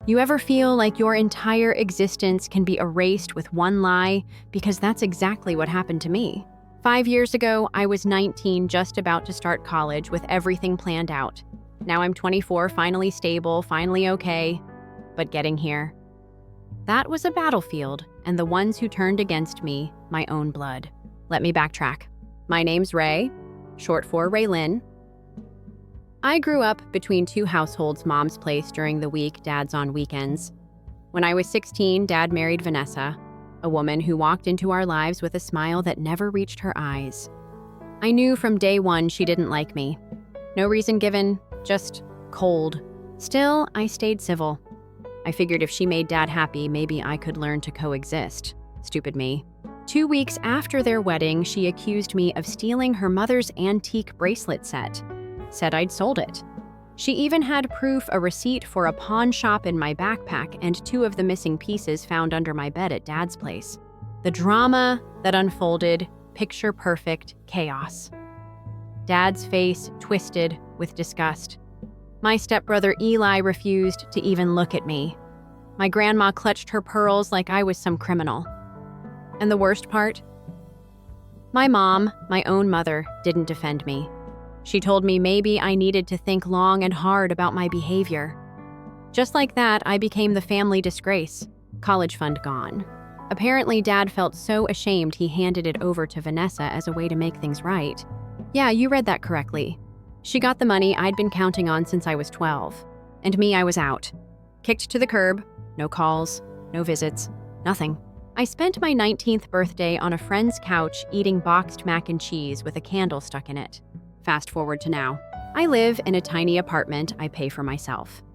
You ever feel like your entire existence can be erased with one lie? Because that's exactly what happened to me. 5 years ago, I was 19, just about to start college with everything planned out. Now I'm 24, finally stable, finally okay, but getting here. That was a battlefield, and the ones who turned against me, my own blood. Let me backtrack. My name's Ray, short for Raylyn. I grew up between two households, mom's place during the week, dad's on weekends. When I was 16, dad married Vanessa, a woman who walked into our lives with a smile that never reached her eyes. I knew from day one she didn't like me. No reason given, just cold. Still, I stayed civil. I figured if she made dad happy, maybe I could learn to coexist. Stupid me. 2 weeks after their wedding, she accused me of stealing her mother's antique bracelet set. Said I'd sold it. She even had proof, a receipt for a pawn shop in my backpack and 2 of the missing pieces found under my bed at dad's place. The drama that unfolded, picture perfect chaos. Dad's face twisted with disgust. My stepbrother Eli refused to even look at me. My grandma clutched her pearls like I was some criminal. And the worst part? My mom, my own mother, didn't defend me. She told me maybe I needed to think long and hard about my behavior. Just like that, I became the family disgrace. College fund gone. Apparently, Dad felt so ashamed he handed it over to Vanessa as a way to make things right. Yeah, you read that correctly. She got the money I'd been counting on since I was 12. And me, I was out. Kicked to the curb. No calls, no visits, nothing. I spent my 19th birthday on a friend's couch eating boxed mac and cheese with a candle stuck in it. Fast forward to now. I live in a tiny apartment I pay for myself.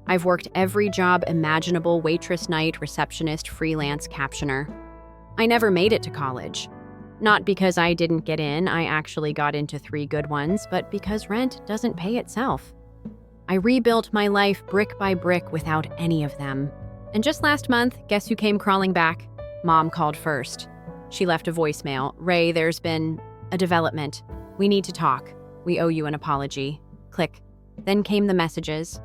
I've worked every job imaginable: waitress night, receptionist, freelance captioner. I never made it to college. Not because I didn't get in, I actually got into 3 good ones, but because rent doesn't pay itself. I rebuilt my life brick by brick without any of them. And just last month, guess who came crawling back? Mom called first. She left a voicemail. Ray, there's been a development. We need to talk. We owe you an apology. Click. Then came the messages.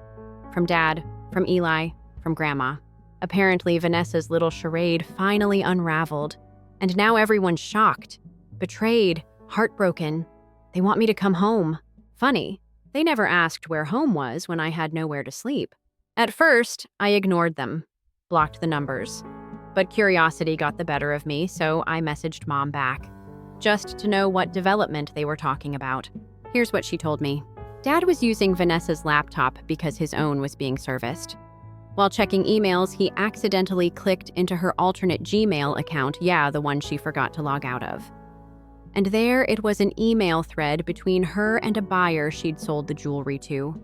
From Dad, from Eli, from Grandma. Apparently, Vanessa's little charade finally unraveled. And now everyone's shocked, betrayed, heartbroken. They want me to come home. Funny, they never asked where home was when I had nowhere to sleep. At first, I ignored them, blocked the numbers. But curiosity got the better of me, so I messaged Mom back, just to know what development they were talking about. Here's what she told me. Dad was using Vanessa's laptop because his own was being serviced. While checking emails, he accidentally clicked into her alternate Gmail account, the one she forgot to log out of. And there it was, an email thread between her and a buyer she'd sold the jewelry to.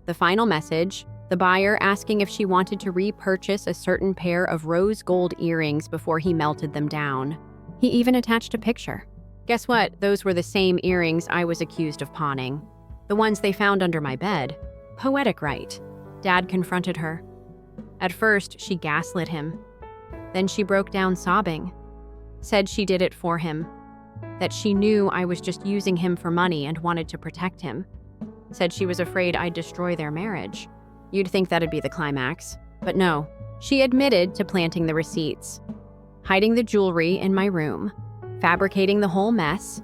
The final message, the buyer asking if she wanted to repurchase a certain pair of rose gold earrings before he melted them down. He even attached a picture. Guess what? Those were the same earrings I was accused of pawning. The ones they found under my bed. Poetic, right? Dad confronted her. At first, she gaslit him. Then she broke down sobbing. Said she did it for him. That she knew I was just using him for money and wanted to protect him. Said she was afraid I'd destroy their marriage. You'd think that'd be the climax. But no, she admitted to planting the receipts. Hiding the jewelry in my room. Fabricating the whole mess.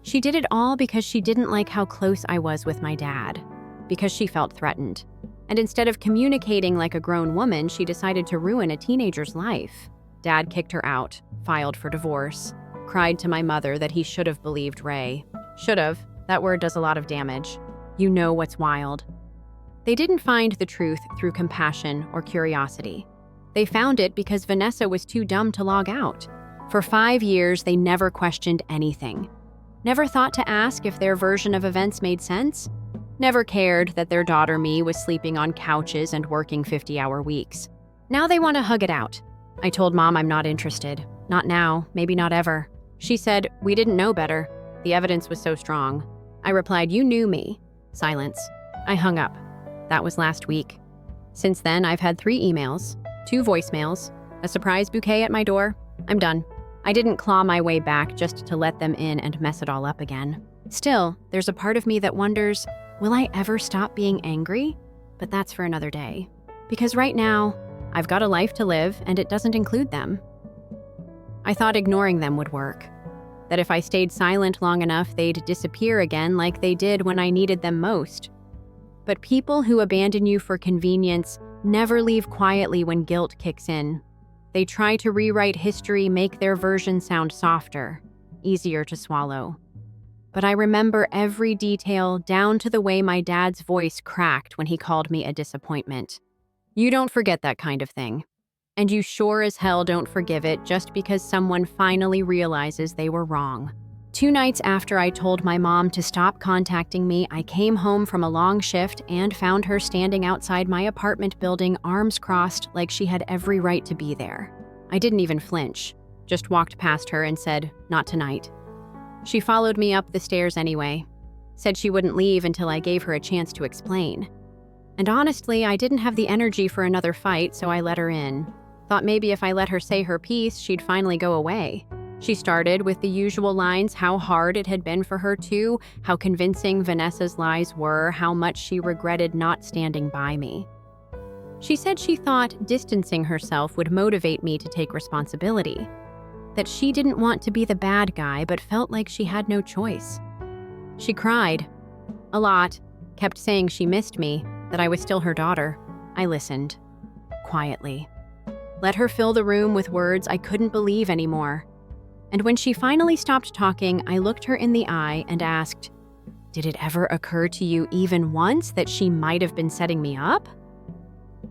She did it all because she didn't like how close I was with my dad. Because she felt threatened. And instead of communicating like a grown woman, she decided to ruin a teenager's life. Dad kicked her out, filed for divorce, cried to my mother that he should have believed Ray. Should have. That word does a lot of damage. You know what's wild. They didn't find the truth through compassion or curiosity. They found it because Vanessa was too dumb to log out. For 5 years, they never questioned anything. Never thought to ask if their version of events made sense. Never cared that their daughter me was sleeping on couches and working 50-hour weeks. Now they want to hug it out. I told Mom I'm not interested. Not now, maybe not ever. She said, we didn't know better. The evidence was so strong. I replied, you knew me. Silence. I hung up. That was last week. Since then, I've had 3 emails, 2 voicemails, a surprise bouquet at my door. I'm done. I didn't claw my way back just to let them in and mess it all up again. Still, there's a part of me that wonders, will I ever stop being angry? But that's for another day. Because right now, I've got a life to live and it doesn't include them. I thought ignoring them would work. That if I stayed silent long enough, they'd disappear again like they did when I needed them most. But people who abandon you for convenience never leave quietly when guilt kicks in. They try to rewrite history, make their version sound softer, easier to swallow. But I remember every detail, down to the way my dad's voice cracked when he called me a disappointment. You don't forget that kind of thing. And you sure as hell don't forgive it just because someone finally realizes they were wrong. 2 nights after I told my mom to stop contacting me, I came home from a long shift and found her standing outside my apartment building, arms crossed, like she had every right to be there. I didn't even flinch, just walked past her and said, "Not tonight." She followed me up the stairs anyway, said she wouldn't leave until I gave her a chance to explain. And honestly, I didn't have the energy for another fight, so I let her in. Thought maybe if I let her say her piece, she'd finally go away. She started with the usual lines, how hard it had been for her too, how convincing Vanessa's lies were, how much she regretted not standing by me. She said she thought distancing herself would motivate me to take responsibility, that she didn't want to be the bad guy but felt like she had no choice. She cried a lot, kept saying she missed me, that I was still her daughter. I listened, quietly. Let her fill the room with words I couldn't believe anymore. And when she finally stopped talking, I looked her in the eye and asked, "Did it ever occur to you even once that she might have been setting me up?"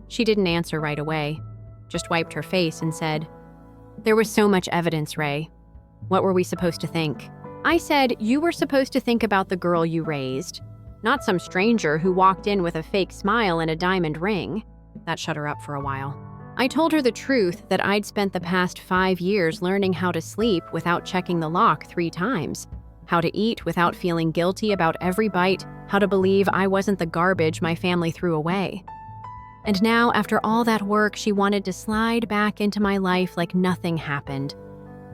She didn't answer right away, just wiped her face and said, "There was so much evidence, Ray. What were we supposed to think?" I said, "You were supposed to think about the girl you raised, not some stranger who walked in with a fake smile and a diamond ring." That shut her up for a while. I told her the truth, that I'd spent the past 5 years learning how to sleep without checking the lock 3 times, how to eat without feeling guilty about every bite, how to believe I wasn't the garbage my family threw away. And now, after all that work, she wanted to slide back into my life like nothing happened.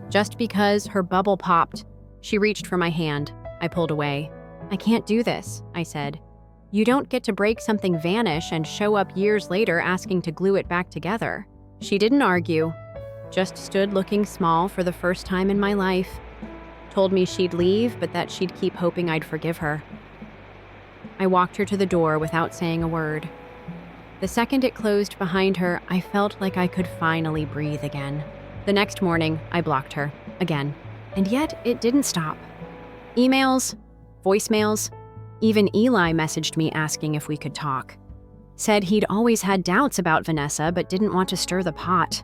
Just because her bubble popped, she reached for my hand. I pulled away. "I can't do this," I said. "You don't get to break something vanish and show up years later asking to glue it back together." She didn't argue, just stood looking small for the first time in my life. Told me she'd leave, but that she'd keep hoping I'd forgive her. I walked her to the door without saying a word. The second it closed behind her, I felt like I could finally breathe again. The next morning, I blocked her, again. And yet, it didn't stop. Emails, voicemails, even Eli messaged me asking if we could talk. Said he'd always had doubts about Vanessa, but didn't want to stir the pot.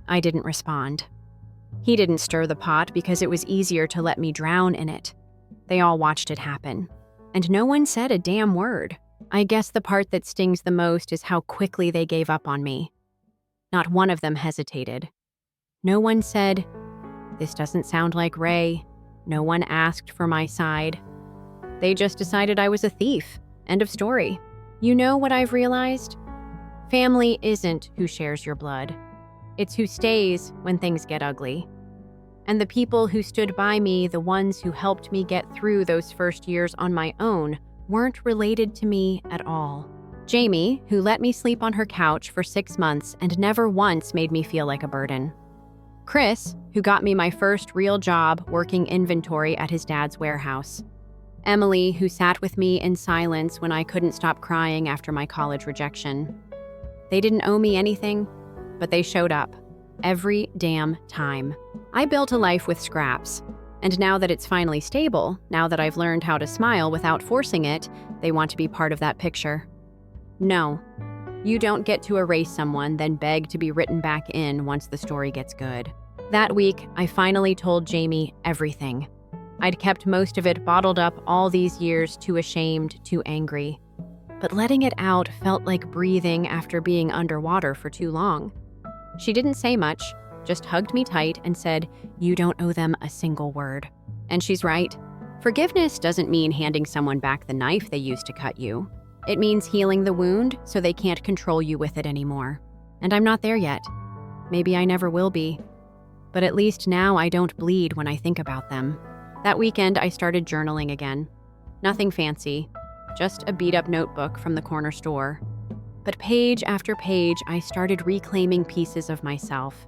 I didn't respond. He didn't stir the pot because it was easier to let me drown in it. They all watched it happen. And no one said a damn word. I guess the part that stings the most is how quickly they gave up on me. Not one of them hesitated. No one said, "This doesn't sound like Ray." No one asked for my side. They just decided I was a thief. End of story. You know what I've realized? Family isn't who shares your blood. It's who stays when things get ugly. And the people who stood by me, the ones who helped me get through those first years on my own, weren't related to me at all. Jamie, who let me sleep on her couch for 6 months and never once made me feel like a burden. Chris, who got me my first real job working inventory at his dad's warehouse. Emily, who sat with me in silence when I couldn't stop crying after my college rejection. They didn't owe me anything, but they showed up. Every damn time. I built a life with scraps. And now that it's finally stable, now that I've learned how to smile without forcing it, they want to be part of that picture. No, you don't get to erase someone, then beg to be written back in once the story gets good. That week, I finally told Jamie everything. I'd kept most of it bottled up all these years, too ashamed, too angry. But letting it out felt like breathing after being underwater for too long. She didn't say much, just hugged me tight and said, "You don't owe them a single word." And she's right. Forgiveness doesn't mean handing someone back the knife they used to cut you. It means healing the wound so they can't control you with it anymore. And I'm not there yet. Maybe I never will be. But at least now I don't bleed when I think about them. That weekend, I started journaling again. Nothing fancy, just a beat-up notebook from the corner store. But page after page, I started reclaiming pieces of myself,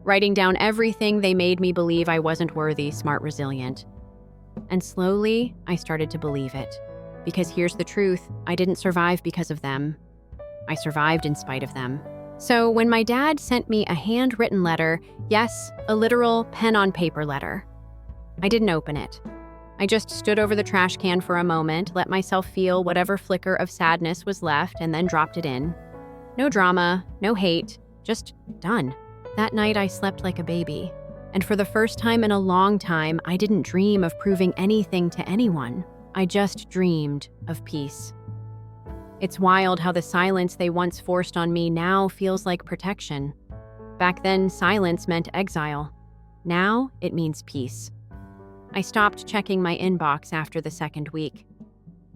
writing down everything they made me believe I wasn't worthy, smart, resilient. And slowly, I started to believe it. Because here's the truth, I didn't survive because of them. I survived in spite of them. So when my dad sent me a handwritten letter, yes, a literal pen-on-paper letter, I didn't open it. I just stood over the trash can for a moment, let myself feel whatever flicker of sadness was left, and then dropped it in. No drama, no hate, just done. That night I slept like a baby. And for the first time in a long time, I didn't dream of proving anything to anyone. I just dreamed of peace. It's wild how the silence they once forced on me now feels like protection. Back then, silence meant exile. Now, it means peace. I stopped checking my inbox after the second week.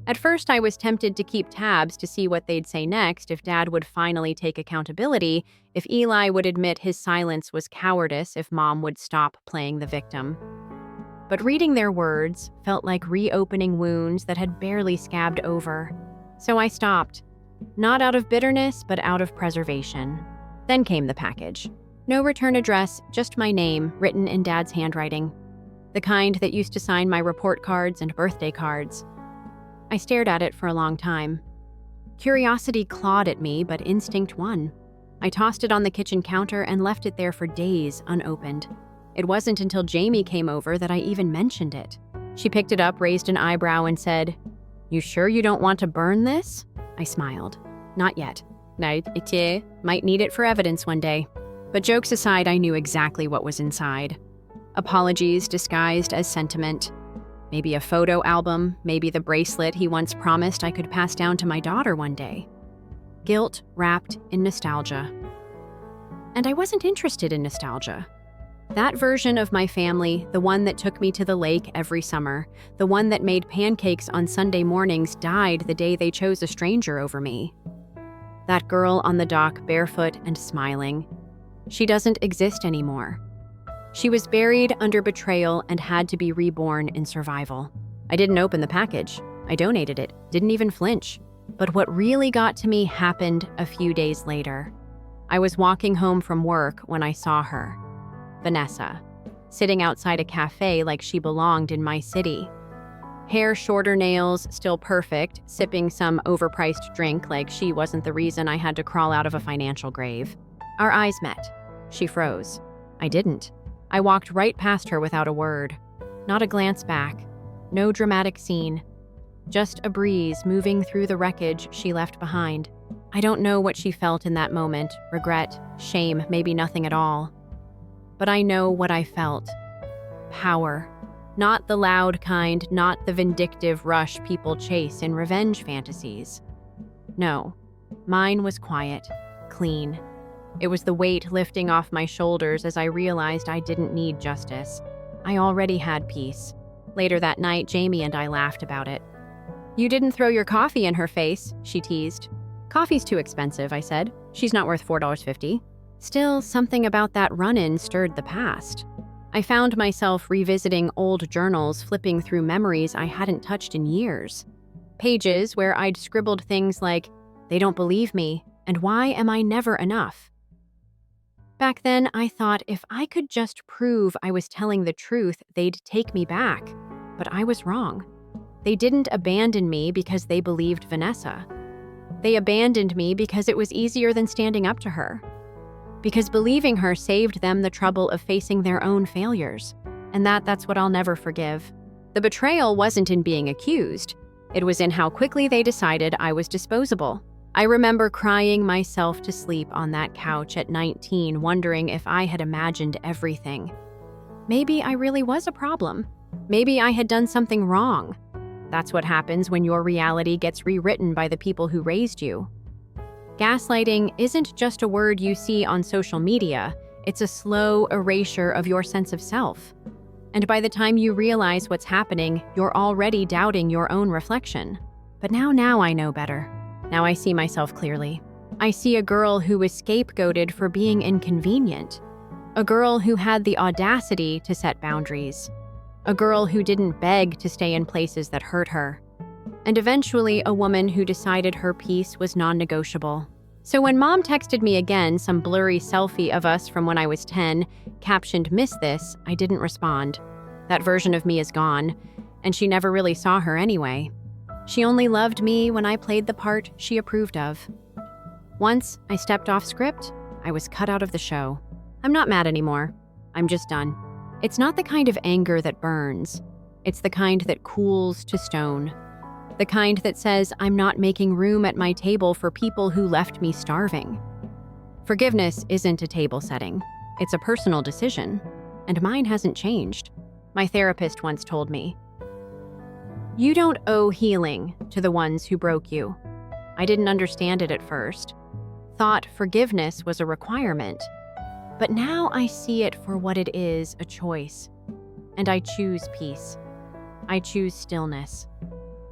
At first, I was tempted to keep tabs to see what they'd say next, if Dad would finally take accountability, if Eli would admit his silence was cowardice, if Mom would stop playing the victim. But reading their words felt like reopening wounds that had barely scabbed over. So I stopped. Not out of bitterness, but out of preservation. Then came the package. No return address, just my name, written in Dad's handwriting. The kind that used to sign my report cards and birthday cards. I stared at it for a long time. Curiosity clawed at me, but instinct won. I tossed it on the kitchen counter and left it there for days unopened. It wasn't until Jamie came over that I even mentioned it. She picked it up, raised an eyebrow, and said, "You sure you don't want to burn this?" I smiled. Not yet. Might need it for evidence one day. But jokes aside, I knew exactly what was inside. Apologies disguised as sentiment. Maybe a photo album, maybe the bracelet he once promised I could pass down to my daughter one day. Guilt wrapped in nostalgia. And I wasn't interested in nostalgia. That version of my family, the one that took me to the lake every summer, the one that made pancakes on Sunday mornings, died the day they chose a stranger over me. That girl on the dock, barefoot and smiling, she doesn't exist anymore. She was buried under betrayal and had to be reborn in survival. I didn't open the package. I donated it, didn't even flinch. But what really got to me happened a few days later. I was walking home from work when I saw her, Vanessa, sitting outside a cafe like she belonged in my city. Hair shorter, nails still perfect, sipping some overpriced drink like she wasn't the reason I had to crawl out of a financial grave. Our eyes met. She froze. I didn't. I walked right past her without a word. Not a glance back. No dramatic scene. Just a breeze moving through the wreckage she left behind. I don't know what she felt in that moment. Regret, shame, maybe nothing at all. But I know what I felt. Power. Not the loud kind, not the vindictive rush people chase in revenge fantasies. No, mine was quiet, clean. It was the weight lifting off my shoulders as I realized I didn't need justice. I already had peace. Later that night, Jamie and I laughed about it. "You didn't throw your coffee in her face," she teased. "Coffee's too expensive," I said. "She's not worth $4.50. Still, something about that run-in stirred the past. I found myself revisiting old journals, flipping through memories I hadn't touched in years. Pages where I'd scribbled things like, "They don't believe me," and "Why am I never enough?" Back then, I thought if I could just prove I was telling the truth, they'd take me back. But I was wrong. They didn't abandon me because they believed Vanessa. They abandoned me because it was easier than standing up to her. Because believing her saved them the trouble of facing their own failures. And that's what I'll never forgive. The betrayal wasn't in being accused. It was in how quickly they decided I was disposable. I remember crying myself to sleep on that couch at 19, wondering if I had imagined everything. Maybe I really was a problem. Maybe I had done something wrong. That's what happens when your reality gets rewritten by the people who raised you. Gaslighting isn't just a word you see on social media, it's a slow erasure of your sense of self. And by the time you realize what's happening, you're already doubting your own reflection. But now I know better. Now I see myself clearly. I see a girl who was scapegoated for being inconvenient. A girl who had the audacity to set boundaries. A girl who didn't beg to stay in places that hurt her. And eventually a woman who decided her peace was non-negotiable. So when Mom texted me again some blurry selfie of us from when I was 10, captioned "miss this," I didn't respond. That version of me is gone, and she never really saw her anyway. She only loved me when I played the part she approved of. Once I stepped off script, I was cut out of the show. I'm not mad anymore. I'm just done. It's not the kind of anger that burns. It's the kind that cools to stone. The kind that says I'm not making room at my table for people who left me starving. Forgiveness isn't a table setting. It's a personal decision, and mine hasn't changed. My therapist once told me, "You don't owe healing to the ones who broke you." I didn't understand it at first. Thought forgiveness was a requirement. But now I see it for what it is, a choice. And I choose peace. I choose stillness.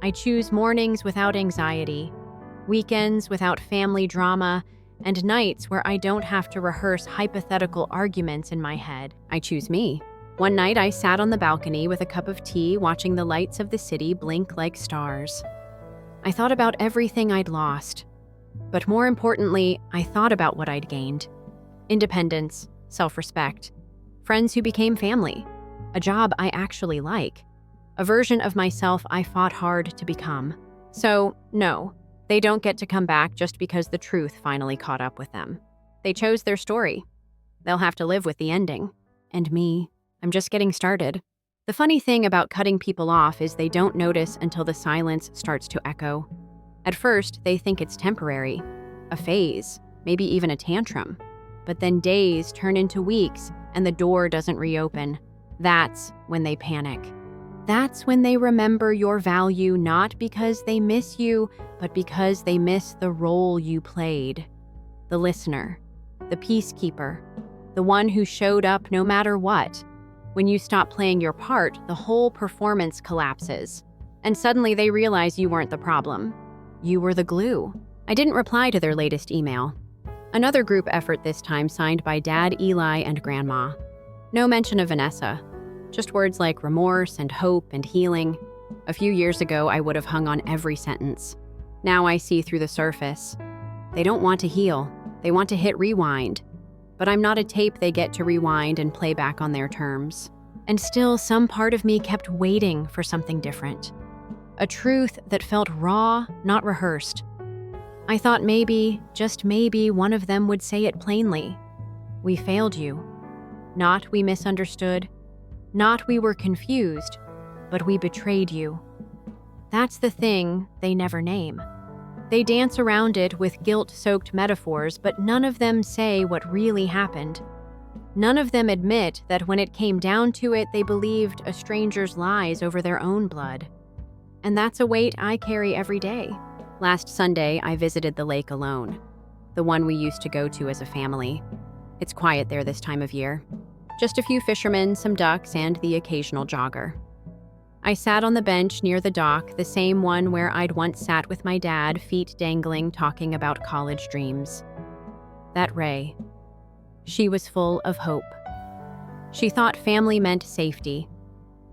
I choose mornings without anxiety, weekends without family drama, and nights where I don't have to rehearse hypothetical arguments in my head. I choose me. One night I sat on the balcony with a cup of tea watching the lights of the city blink like stars. I thought about everything I'd lost. But more importantly, I thought about what I'd gained. Independence, self-respect, friends who became family, a job I actually like, a version of myself I fought hard to become. So, no, they don't get to come back just because the truth finally caught up with them. They chose their story. They'll have to live with the ending. And me, I'm just getting started. The funny thing about cutting people off is they don't notice until the silence starts to echo. At first, they think it's temporary, a phase, maybe even a tantrum. But then days turn into weeks and the door doesn't reopen. That's when they panic. That's when they remember your value not because they miss you, but because they miss the role you played. The listener, the peacekeeper, the one who showed up no matter what. When you stop playing your part, the whole performance collapses. And suddenly they realize you weren't the problem. You were the glue. I didn't reply to their latest email. Another group effort this time signed by Dad, Eli, and Grandma. No mention of Vanessa. Just words like remorse and hope and healing. A few years ago, I would have hung on every sentence. Now I see through the surface. They don't want to heal. They want to hit rewind. But I'm not a tape they get to rewind and play back on their terms. And still, some part of me kept waiting for something different. A truth that felt raw, not rehearsed. I thought maybe, just maybe, one of them would say it plainly. We failed you. Not we misunderstood. Not we were confused, but we betrayed you. That's the thing they never name. They dance around it with guilt-soaked metaphors, but none of them say what really happened. None of them admit that when it came down to it, they believed a stranger's lies over their own blood. And that's a weight I carry every day. Last Sunday, I visited the lake alone, the one we used to go to as a family. It's quiet there this time of year. Just a few fishermen, some ducks, and the occasional jogger. I sat on the bench near the dock, the same one where I'd once sat with my dad, feet dangling, talking about college dreams. That Ray. She was full of hope. She thought family meant safety.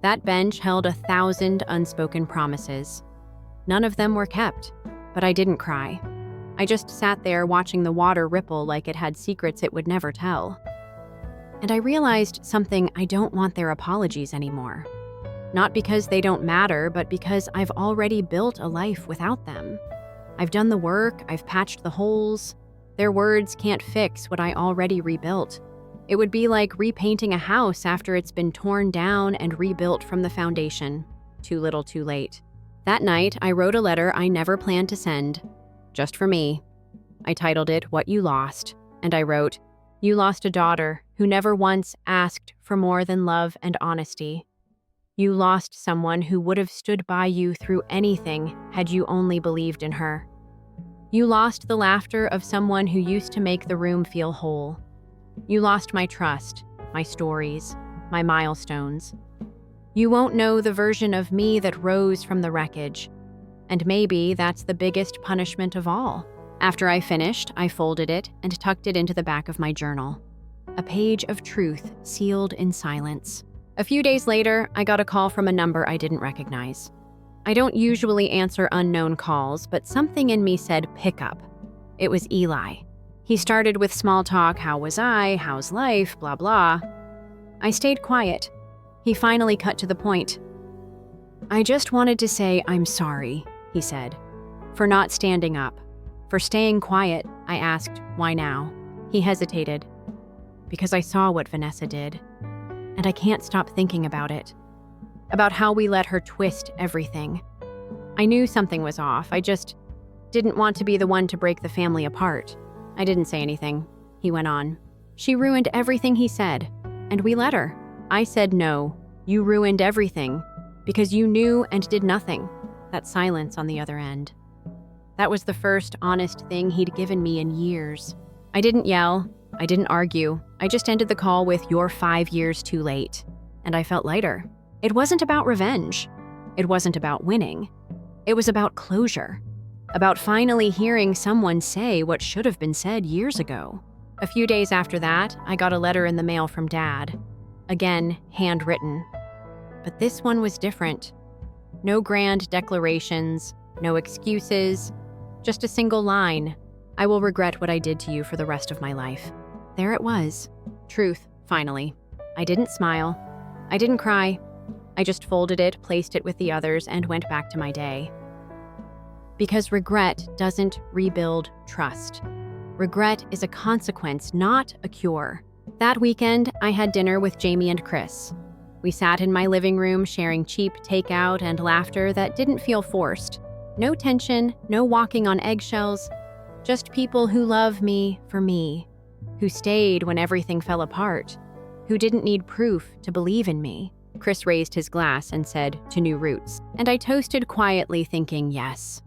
That bench held 1,000 unspoken promises. None of them were kept, but I didn't cry. I just sat there watching the water ripple like it had secrets it would never tell. And I realized something: I don't want their apologies anymore. Not because they don't matter, but because I've already built a life without them. I've done the work, I've patched the holes. Their words can't fix what I already rebuilt. It would be like repainting a house after it's been torn down and rebuilt from the foundation. Too little, too late. That night, I wrote a letter I never planned to send, just for me. I titled it "What You Lost," and I wrote, "You lost a daughter who never once asked for more than love and honesty. You lost someone who would have stood by you through anything had you only believed in her. You lost the laughter of someone who used to make the room feel whole. You lost my trust, my stories, my milestones. You won't know the version of me that rose from the wreckage. And maybe that's the biggest punishment of all." After I finished, I folded it and tucked it into the back of my journal. A page of truth sealed in silence. A few days later, I got a call from a number I didn't recognize. I don't usually answer unknown calls, but something in me said pick up. It was Eli. He started with small talk, how was I, how's life, blah blah. I stayed quiet. He finally cut to the point. I just wanted to say I'm sorry, he said, for not standing up, for staying quiet. I asked, why now? He hesitated. Because I saw what Vanessa did, and I can't stop thinking about it. About how we let her twist everything. I knew something was off. I just didn't want to be the one to break the family apart. I didn't say anything. He went on. She ruined everything, he said, and we let her. I said no. You ruined everything because you knew and did nothing. That silence on the other end. That was the first honest thing he'd given me in years. I didn't yell. I didn't argue. I just ended the call with, "You're 5 years too late." And I felt lighter. It wasn't about revenge. It wasn't about winning. It was about closure. About finally hearing someone say what should have been said years ago. A few days after that, I got a letter in the mail from Dad. Again, handwritten. But this one was different. No grand declarations, no excuses, just a single line. I will regret what I did to you for the rest of my life. There it was. Truth, finally. I didn't smile. I didn't cry. I just folded it, placed it with the others, and went back to my day. Because regret doesn't rebuild trust. Regret is a consequence, not a cure. That weekend, I had dinner with Jamie and Chris. We sat in my living room sharing cheap takeout and laughter that didn't feel forced. No tension, no walking on eggshells, just people who love me for me, who stayed when everything fell apart, who didn't need proof to believe in me. Chris raised his glass and said, "To new roots." And I toasted quietly, thinking, yes,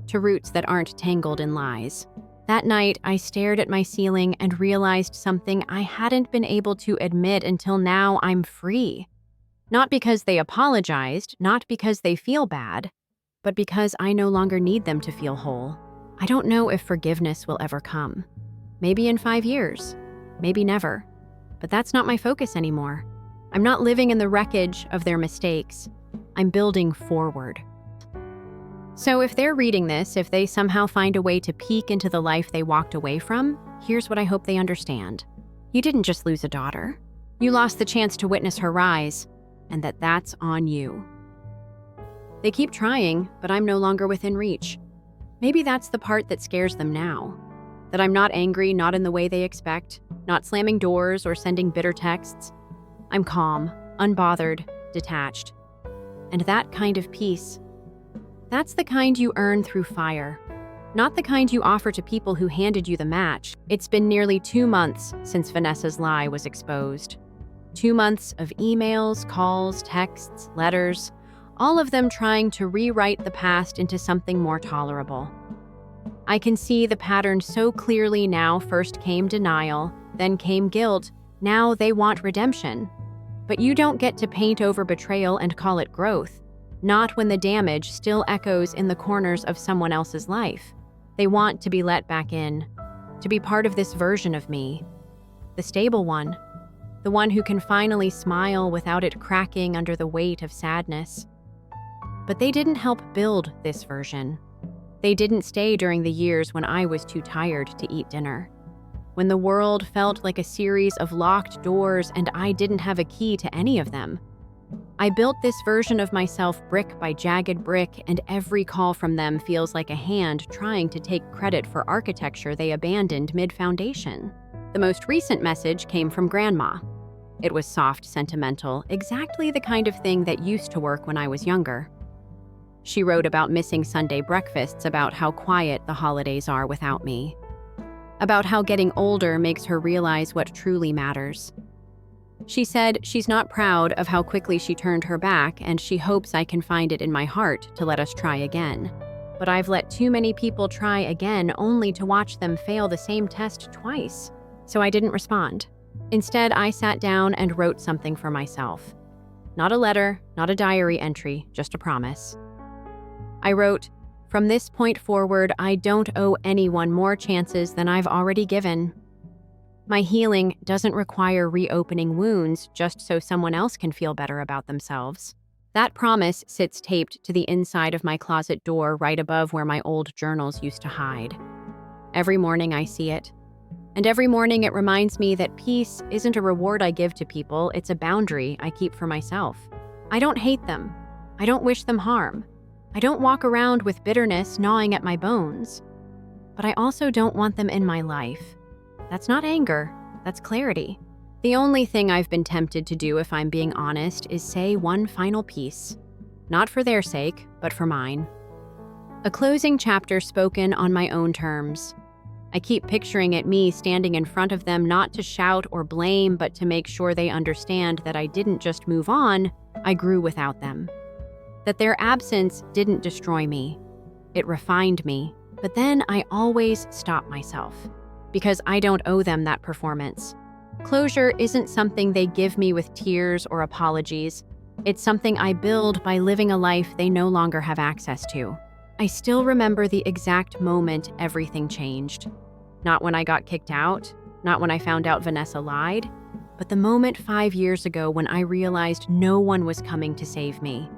to roots that aren't tangled in lies. That night, I stared at my ceiling and realized something I hadn't been able to admit until now. I'm free. Not because they apologized, not because they feel bad, but because I no longer need them to feel whole. I don't know if forgiveness will ever come. Maybe in 5 years, maybe never. But that's not my focus anymore. I'm not living in the wreckage of their mistakes. I'm building forward. So if they're reading this, if they somehow find a way to peek into the life they walked away from, here's what I hope they understand. You didn't just lose a daughter. You lost the chance to witness her rise, and that's on you. They keep trying, but I'm no longer within reach. Maybe that's the part that scares them now. That I'm not angry, not in the way they expect, not slamming doors or sending bitter texts. I'm calm, unbothered, detached. And that kind of peace, that's the kind you earn through fire, not the kind you offer to people who handed you the match. It's been nearly 2 months since Vanessa's lie was exposed. 2 months of emails, calls, texts, letters, all of them trying to rewrite the past into something more tolerable. I can see the pattern so clearly now. First came denial, then came guilt. Now they want redemption. But you don't get to paint over betrayal and call it growth. Not when the damage still echoes in the corners of someone else's life. They want to be let back in, to be part of this version of me. The stable one. The one who can finally smile without it cracking under the weight of sadness. But they didn't help build this version. They didn't stay during the years when I was too tired to eat dinner. When the world felt like a series of locked doors and I didn't have a key to any of them. I built this version of myself brick by jagged brick, and every call from them feels like a hand trying to take credit for architecture they abandoned mid-foundation. The most recent message came from Grandma. It was soft, sentimental, exactly the kind of thing that used to work when I was younger. She wrote about missing Sunday breakfasts, about how quiet the holidays are without me, about how getting older makes her realize what truly matters. She said she's not proud of how quickly she turned her back, and she hopes I can find it in my heart to let us try again. But I've let too many people try again only to watch them fail the same test twice. So I didn't respond. Instead, I sat down and wrote something for myself. Not a letter, not a diary entry, just a promise. I wrote, "From this point forward, I don't owe anyone more chances than I've already given. My healing doesn't require reopening wounds just so someone else can feel better about themselves." That promise sits taped to the inside of my closet door right above where my old journals used to hide. Every morning I see it. And every morning it reminds me that peace isn't a reward I give to people, it's a boundary I keep for myself. I don't hate them. I don't wish them harm. I don't walk around with bitterness gnawing at my bones. But I also don't want them in my life. That's not anger, that's clarity. The only thing I've been tempted to do, if I'm being honest, is say one final piece. Not for their sake, but for mine. A closing chapter spoken on my own terms. I keep picturing it me standing in front of them, not to shout or blame, but to make sure they understand that I didn't just move on, I grew without them. That their absence didn't destroy me. It refined me. But then I always stop myself, because I don't owe them that performance. Closure isn't something they give me with tears or apologies. It's something I build by living a life they no longer have access to. I still remember the exact moment everything changed. Not when I got kicked out, not when I found out Vanessa lied, but the moment 5 years ago when I realized no one was coming to save me.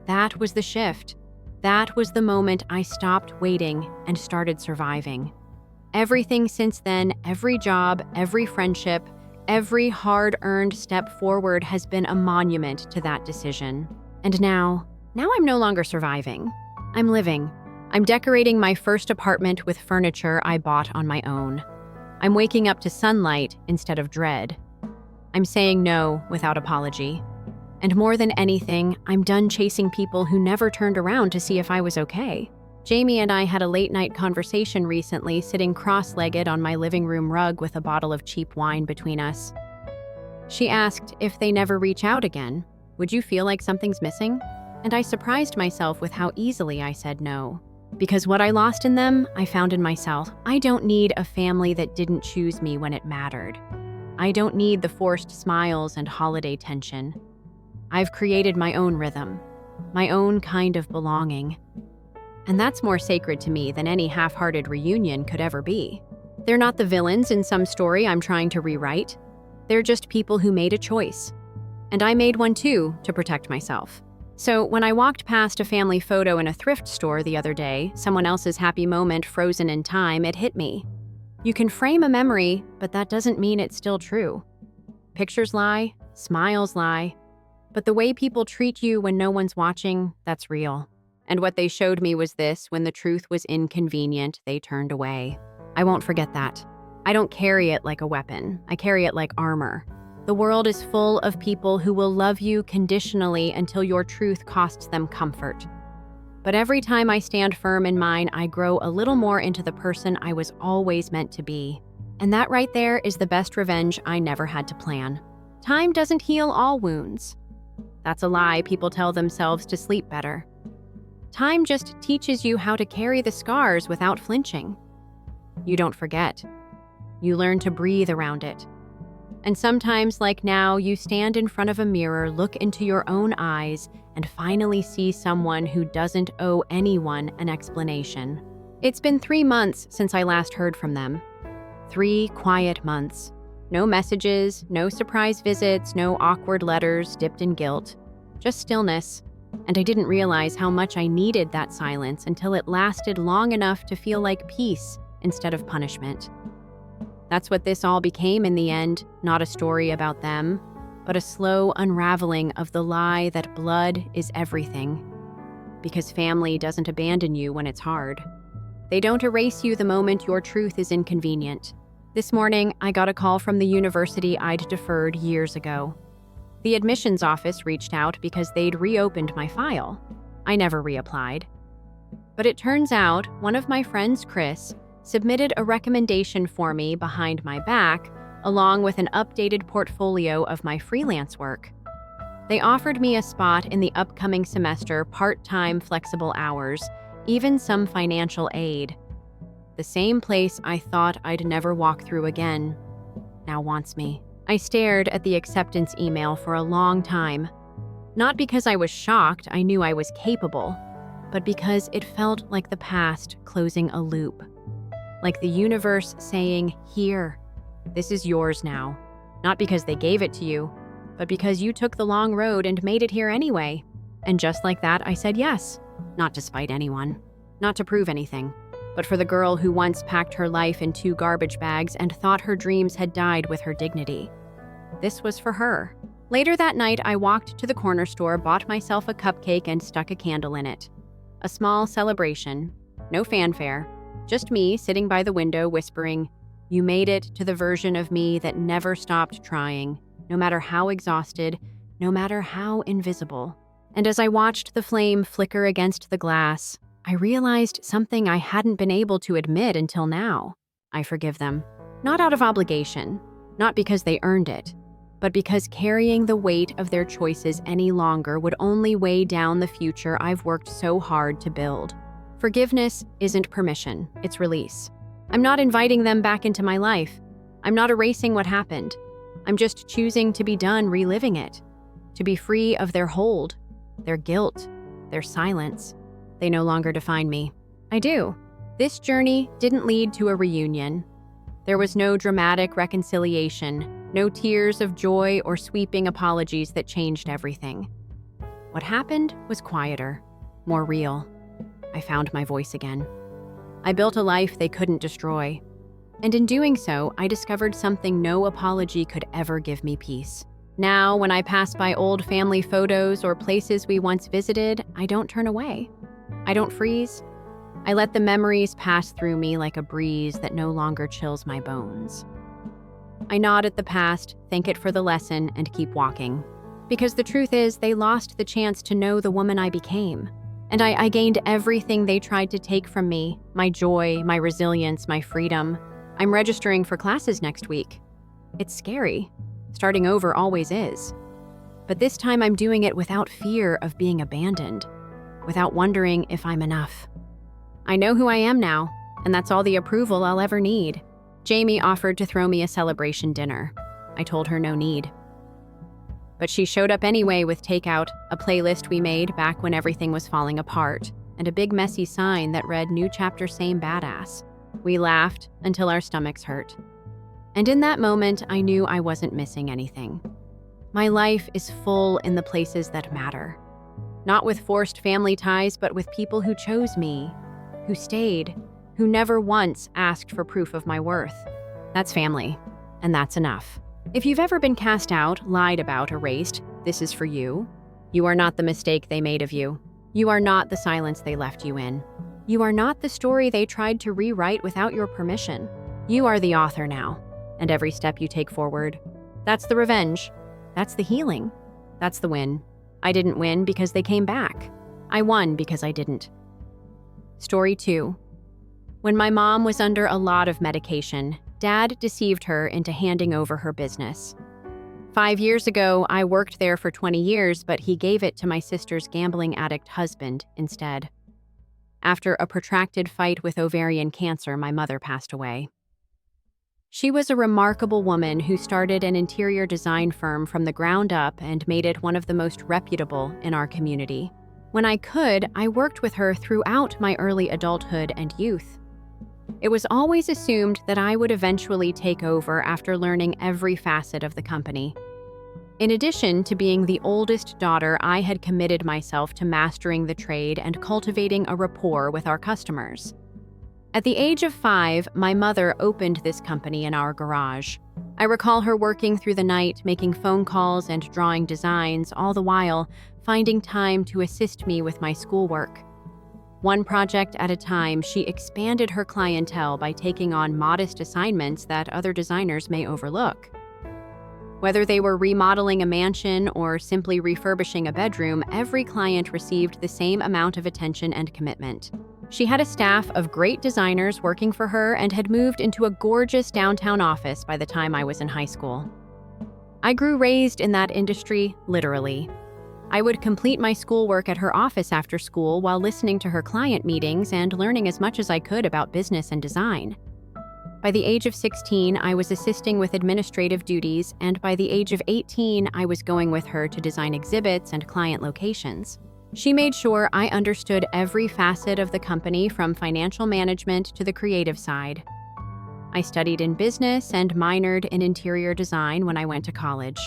That was the shift. That was the moment I stopped waiting and started surviving. Everything since then, every job, every friendship, every hard-earned step forward has been a monument to that decision. And now I'm no longer surviving. I'm living. I'm decorating my first apartment with furniture I bought on my own. I'm waking up to sunlight instead of dread. I'm saying no without apology. And more than anything, I'm done chasing people who never turned around to see if I was okay. Jamie and I had a late-night conversation recently, sitting cross-legged on my living room rug with a bottle of cheap wine between us. She asked, if they never reach out again, would you feel like something's missing? And I surprised myself with how easily I said no. Because what I lost in them, I found in myself. I don't need a family that didn't choose me when it mattered. I don't need the forced smiles and holiday tension. I've created my own rhythm, my own kind of belonging. And that's more sacred to me than any half-hearted reunion could ever be. They're not the villains in some story I'm trying to rewrite. They're just people who made a choice. And I made one too, to protect myself. So when I walked past a family photo in a thrift store the other day, someone else's happy moment frozen in time, it hit me. You can frame a memory, but that doesn't mean it's still true. Pictures lie, smiles lie. But the way people treat you when no one's watching, that's real. And what they showed me was this: when the truth was inconvenient, they turned away. I won't forget that. I don't carry it like a weapon. I carry it like armor. The world is full of people who will love you conditionally until your truth costs them comfort. But every time I stand firm in mine, I grow a little more into the person I was always meant to be. And that right there is the best revenge I never had to plan. Time doesn't heal all wounds. That's a lie people tell themselves to sleep better. Time just teaches you how to carry the scars without flinching. You don't forget. You learn to breathe around it. And sometimes, like now, you stand in front of a mirror, look into your own eyes, and finally see someone who doesn't owe anyone an explanation. It's been 3 months since I last heard from them. 3 quiet months. No messages, no surprise visits, no awkward letters dipped in guilt. Just stillness. And I didn't realize how much I needed that silence until it lasted long enough to feel like peace instead of punishment. That's what this all became in the end, not a story about them, but a slow unraveling of the lie that blood is everything. Because family doesn't abandon you when it's hard. They don't erase you the moment your truth is inconvenient. This morning, I got a call from the university I'd deferred years ago. The admissions office reached out because they'd reopened my file. I never reapplied. But it turns out one of my friends, Chris, submitted a recommendation for me behind my back, along with an updated portfolio of my freelance work. They offered me a spot in the upcoming semester, part-time flexible hours, even some financial aid. The same place I thought I'd never walk through again now wants me. I stared at the acceptance email for a long time. Not because I was shocked, I knew I was capable, but because it felt like the past closing a loop. Like the universe saying, here, this is yours now. Not because they gave it to you, but because you took the long road and made it here anyway. And just like that, I said yes. Not to spite anyone. Not to prove anything. but for the girl who once packed her life in 2 garbage bags and thought her dreams had died with her dignity. This was for her. Later that night, I walked to the corner store, bought myself a cupcake, and stuck a candle in it. A small celebration. No fanfare. Just me sitting by the window whispering, "You made it to the version of me that never stopped trying, no matter how exhausted, no matter how invisible." And as I watched the flame flicker against the glass, I realized something I hadn't been able to admit until now. I forgive them. Not out of obligation, not because they earned it, but because carrying the weight of their choices any longer would only weigh down the future I've worked so hard to build. Forgiveness isn't permission, it's release. I'm not inviting them back into my life. I'm not erasing what happened. I'm just choosing to be done reliving it, to be free of their hold, their guilt, their silence. They no longer define me. I do. This journey didn't lead to a reunion. There was no dramatic reconciliation, no tears of joy or sweeping apologies that changed everything. What happened was quieter, more real. I found my voice again. I built a life they couldn't destroy. And in doing so, I discovered something no apology could ever give me peace. Now, when I pass by old family photos or places we once visited, I don't turn away. I don't freeze. I let the memories pass through me like a breeze that no longer chills my bones. I nod at the past, thank it for the lesson, and keep walking. Because the truth is, they lost the chance to know the woman I became. And I gained everything they tried to take from me, my joy, my resilience, my freedom. I'm registering for classes next week. It's scary. Starting over always is. But this time I'm doing it without fear of being abandoned, without wondering if I'm enough. I know who I am now, and that's all the approval I'll ever need. Jamie offered to throw me a celebration dinner. I told her no need. But she showed up anyway with takeout, a playlist we made back when everything was falling apart, and a big messy sign that read "New chapter, same badass." We laughed until our stomachs hurt. And in that moment, I knew I wasn't missing anything. My life is full in the places that matter. Not with forced family ties, but with people who chose me, who stayed, who never once asked for proof of my worth. That's family, and that's enough. If you've ever been cast out, lied about, erased, this is for you. You are not the mistake they made of you. You are not the silence they left you in. You are not the story they tried to rewrite without your permission. You are the author now, and every step you take forward, that's the revenge. That's the healing. That's the win. I didn't win because they came back. I won because I didn't. Story 2. When my mom was under a lot of medication, Dad deceived her into handing over her business. 5 years ago, I worked there for 20 years, but he gave it to my sister's gambling addict husband instead. After a protracted fight with ovarian cancer, my mother passed away. She was a remarkable woman who started an interior design firm from the ground up and made it one of the most reputable in our community. When I could, I worked with her throughout my early adulthood and youth. It was always assumed that I would eventually take over after learning every facet of the company. In addition to being the oldest daughter, I had committed myself to mastering the trade and cultivating a rapport with our customers. At the age of 5, my mother opened this company in our garage. I recall her working through the night, making phone calls and drawing designs, all the while finding time to assist me with my schoolwork. One project at a time, she expanded her clientele by taking on modest assignments that other designers may overlook. Whether they were remodeling a mansion or simply refurbishing a bedroom, every client received the same amount of attention and commitment. She had a staff of great designers working for her and had moved into a gorgeous downtown office by the time I was in high school. I grew raised in that industry, literally. I would complete my schoolwork at her office after school while listening to her client meetings and learning as much as I could about business and design. By the age of 16, I was assisting with administrative duties, and by the age of 18, I was going with her to design exhibits and client locations. She made sure I understood every facet of the company, from financial management to the creative side. I studied in business and minored in interior design when I went to college.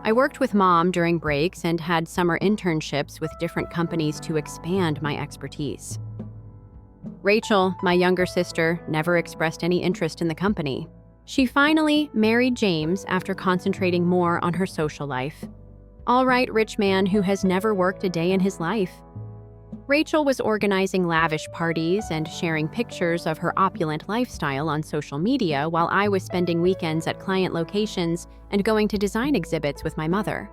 I worked with Mom during breaks and had summer internships with different companies to expand my expertise. Rachel, my younger sister, never expressed any interest in the company. She finally married James after concentrating more on her social life. All right, rich man who has never worked a day in his life. Rachel was organizing lavish parties and sharing pictures of her opulent lifestyle on social media while I was spending weekends at client locations and going to design exhibits with my mother.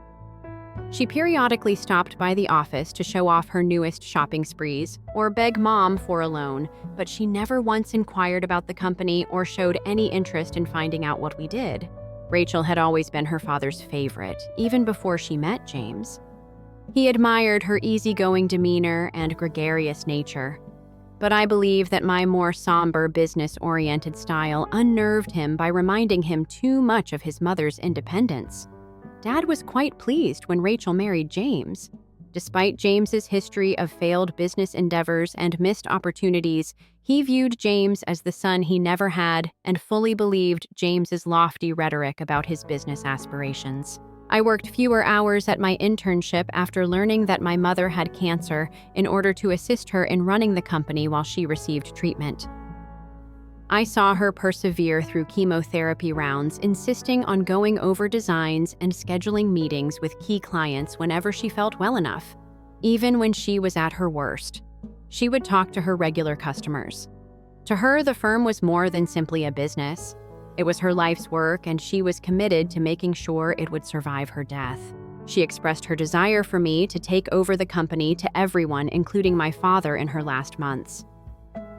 She periodically stopped by the office to show off her newest shopping sprees or beg Mom for a loan, but she never once inquired about the company or showed any interest in finding out what we did. Rachel had always been her father's favorite, even before she met James. He admired her easygoing demeanor and gregarious nature, but I believe that my more somber, business-oriented style unnerved him by reminding him too much of his mother's independence. Dad was quite pleased when Rachel married James. Despite James's history of failed business endeavors and missed opportunities, he viewed James as the son he never had and fully believed James's lofty rhetoric about his business aspirations. I worked fewer hours at my internship after learning that my mother had cancer in order to assist her in running the company while she received treatment. I saw her persevere through chemotherapy rounds, insisting on going over designs and scheduling meetings with key clients whenever she felt well enough. Even when she was at her worst, she would talk to her regular customers. To her, the firm was more than simply a business. It was her life's work, and she was committed to making sure it would survive her death. She expressed her desire for me to take over the company to everyone, including my father, in her last months.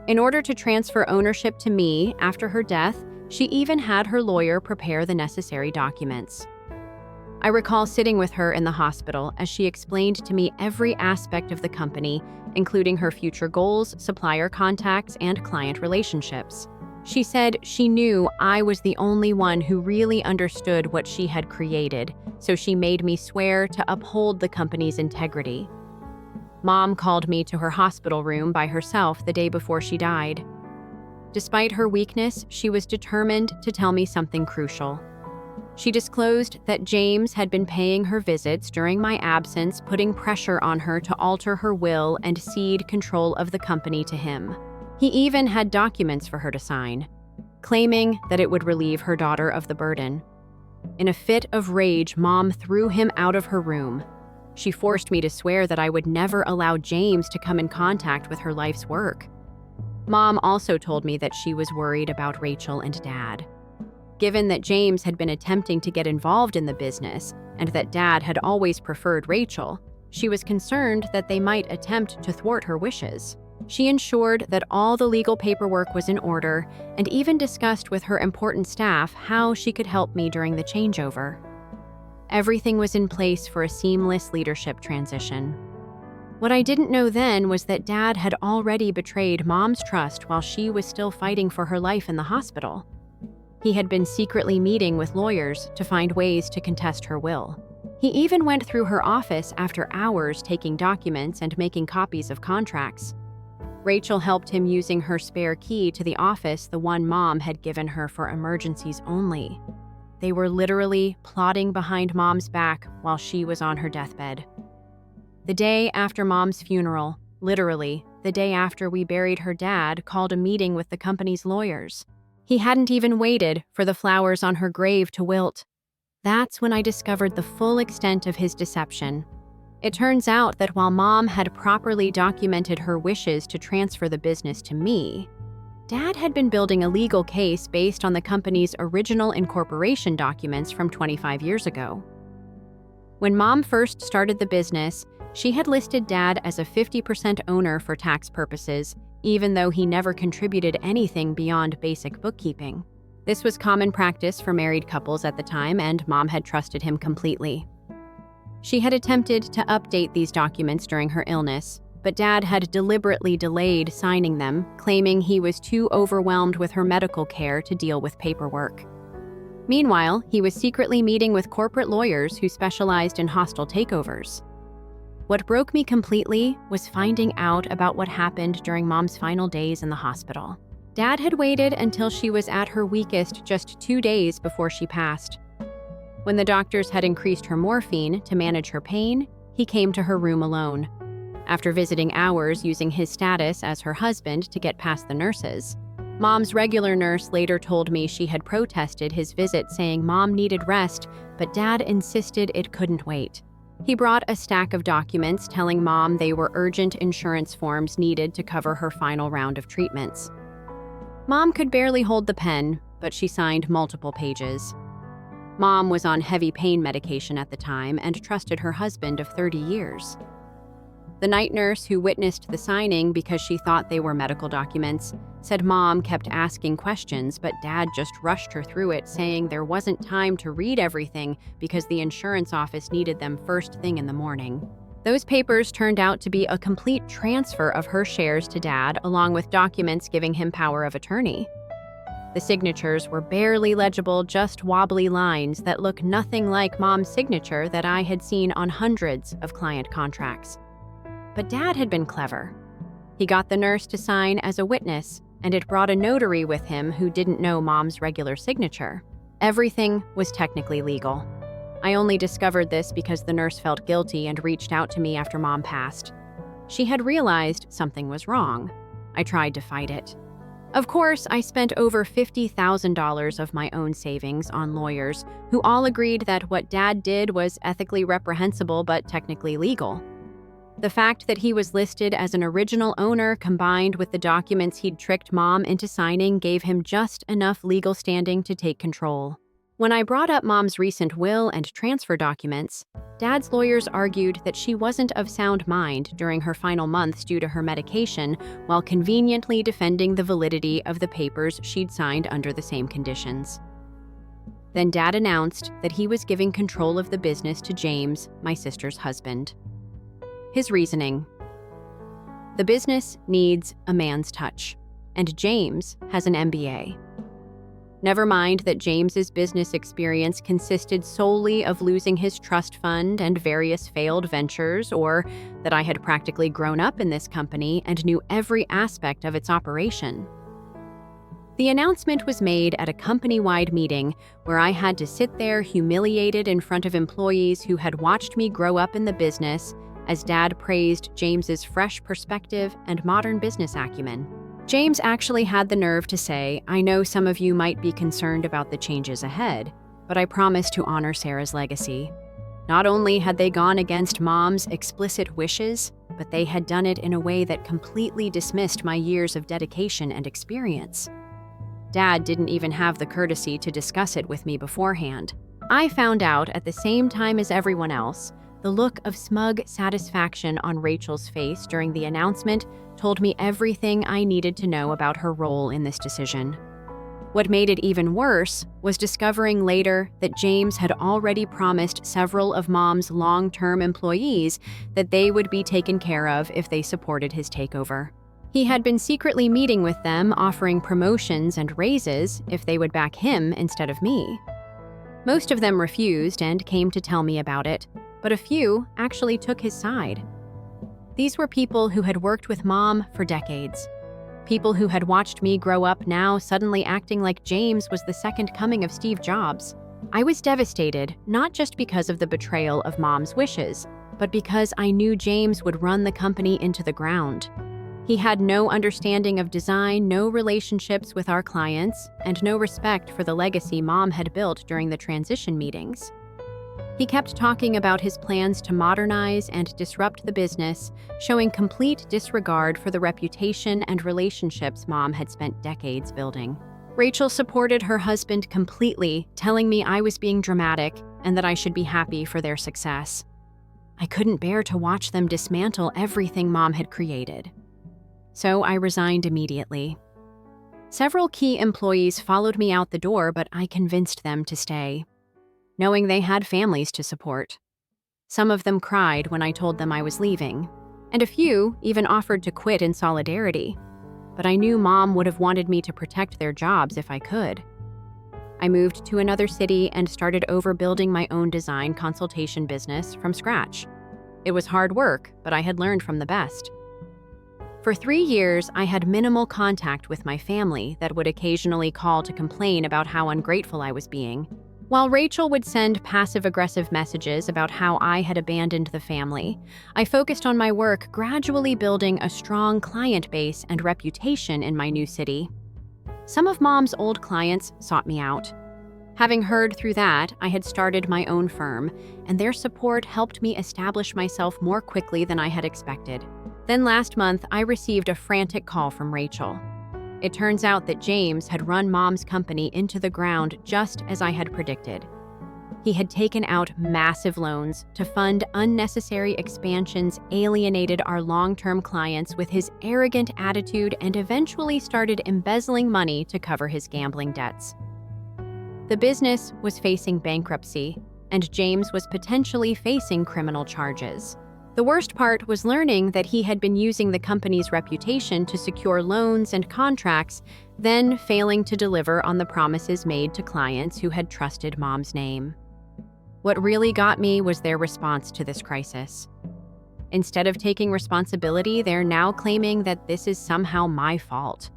In order to transfer ownership to me after her death, she even had her lawyer prepare the necessary documents. I recall sitting with her in the hospital as she explained to me every aspect of the company, including her future goals, supplier contacts, and client relationships. She said she knew I was the only one who really understood what she had created, so she made me swear to uphold the company's integrity. Mom called me to her hospital room by herself the day before she died. Despite her weakness, she was determined to tell me something crucial. She disclosed that James had been paying her visits during my absence, putting pressure on her to alter her will and cede control of the company to him. He even had documents for her to sign, claiming that it would relieve her daughter of the burden. In a fit of rage, Mom threw him out of her room. She forced me to swear that I would never allow James to come in contact with her life's work. Mom also told me that she was worried about Rachel and Dad. Given that James had been attempting to get involved in the business and that Dad had always preferred Rachel, she was concerned that they might attempt to thwart her wishes. She ensured that all the legal paperwork was in order and even discussed with her important staff how she could help me during the changeover. Everything was in place for a seamless leadership transition. What I didn't know then was that Dad had already betrayed Mom's trust while she was still fighting for her life in the hospital. He had been secretly meeting with lawyers to find ways to contest her will. He even went through her office after hours taking documents and making copies of contracts. Rachel helped him using her spare key to the office, the one Mom had given her for emergencies only. They were literally plotting behind Mom's back while she was on her deathbed. The day after Mom's funeral, literally, the day after we buried her dad, called a meeting with the company's lawyers. He hadn't even waited for the flowers on her grave to wilt. That's when I discovered the full extent of his deception. It turns out that while Mom had properly documented her wishes to transfer the business to me, Dad had been building a legal case based on the company's original incorporation documents from 25 years ago. When Mom first started the business, she had listed Dad as a 50% owner for tax purposes, even though he never contributed anything beyond basic bookkeeping. This was common practice for married couples at the time, and Mom had trusted him completely. She had attempted to update these documents during her illness, but Dad had deliberately delayed signing them, claiming he was too overwhelmed with her medical care to deal with paperwork. Meanwhile, he was secretly meeting with corporate lawyers who specialized in hostile takeovers. What broke me completely was finding out about what happened during Mom's final days in the hospital. Dad had waited until she was at her weakest just 2 days before she passed. When the doctors had increased her morphine to manage her pain, he came to her room alone. after visiting hours using his status as her husband to get past the nurses. Mom's regular nurse later told me she had protested his visit, saying Mom needed rest, but Dad insisted it couldn't wait. He brought a stack of documents telling Mom they were urgent insurance forms needed to cover her final round of treatments. Mom could barely hold the pen, but she signed multiple pages. Mom was on heavy pain medication at the time and trusted her husband of 30 years. The night nurse who witnessed the signing because she thought they were medical documents said Mom kept asking questions, but Dad just rushed her through it, saying there wasn't time to read everything because the insurance office needed them first thing in the morning. Those papers turned out to be a complete transfer of her shares to Dad, along with documents giving him power of attorney. The signatures were barely legible, just wobbly lines that look nothing like Mom's signature that I had seen on hundreds of client contracts. But Dad had been clever. He got the nurse to sign as a witness, and it brought a notary with him who didn't know Mom's regular signature. Everything was technically legal. I only discovered this because the nurse felt guilty and reached out to me after Mom passed. She had realized something was wrong. I tried to fight it. Of course, I spent over $50,000 of my own savings on lawyers who all agreed that what Dad did was ethically reprehensible but technically legal. The fact that he was listed as an original owner combined with the documents he'd tricked Mom into signing gave him just enough legal standing to take control. When I brought up Mom's recent will and transfer documents, Dad's lawyers argued that she wasn't of sound mind during her final months due to her medication, while conveniently defending the validity of the papers she'd signed under the same conditions. Then Dad announced that he was giving control of the business to James, my sister's husband. His reasoning: the business needs a man's touch, and James has an MBA. Never mind that James's business experience consisted solely of losing his trust fund and various failed ventures, or that I had practically grown up in this company and knew every aspect of its operation. The announcement was made at a company-wide meeting where I had to sit there humiliated in front of employees who had watched me grow up in the business, as Dad praised James's fresh perspective and modern business acumen. James actually had the nerve to say, "I know some of you might be concerned about the changes ahead, but I promise to honor Sarah's legacy." Not only had they gone against Mom's explicit wishes, but they had done it in a way that completely dismissed my years of dedication and experience. Dad didn't even have the courtesy to discuss it with me beforehand. I found out at the same time as everyone else. The look of smug satisfaction on Rachel's face during the announcement told me everything I needed to know about her role in this decision. What made it even worse was discovering later that James had already promised several of Mom's long-term employees that they would be taken care of if they supported his takeover. He had been secretly meeting with them, offering promotions and raises if they would back him instead of me. Most of them refused and came to tell me about it, but a few actually took his side. These were people who had worked with Mom for decades. People who had watched me grow up, now suddenly acting like James was the second coming of Steve Jobs. I was devastated, not just because of the betrayal of Mom's wishes, but because I knew James would run the company into the ground. He had no understanding of design, no relationships with our clients, and no respect for the legacy Mom had built during the transition meetings. He kept talking about his plans to modernize and disrupt the business, showing complete disregard for the reputation and relationships Mom had spent decades building. Rachel supported her husband completely, telling me I was being dramatic and that I should be happy for their success. I couldn't bear to watch them dismantle everything Mom had created. So I resigned immediately. Several key employees followed me out the door, but I convinced them to stay, knowing they had families to support. Some of them cried when I told them I was leaving, and a few even offered to quit in solidarity. But I knew Mom would have wanted me to protect their jobs if I could. I moved to another city and started overbuilding my own design consultation business from scratch. It was hard work, but I had learned from the best. For 3 years, I had minimal contact with my family that would occasionally call to complain about how ungrateful I was being. While Rachel would send passive-aggressive messages about how I had abandoned the family, I focused on my work, gradually building a strong client base and reputation in my new city. Some of Mom's old clients sought me out. Having heard through that, I had started my own firm, and their support helped me establish myself more quickly than I had expected. Then last month, I received a frantic call from Rachel. It turns out that James had run Mom's company into the ground just as I had predicted. He had taken out massive loans to fund unnecessary expansions, alienated our long-term clients with his arrogant attitude, and eventually started embezzling money to cover his gambling debts. The business was facing bankruptcy, and James was potentially facing criminal charges. The worst part was learning that he had been using the company's reputation to secure loans and contracts, then failing to deliver on the promises made to clients who had trusted Mom's name. What really got me was their response to this crisis. Instead of taking responsibility, they're now claiming that this is somehow my fault.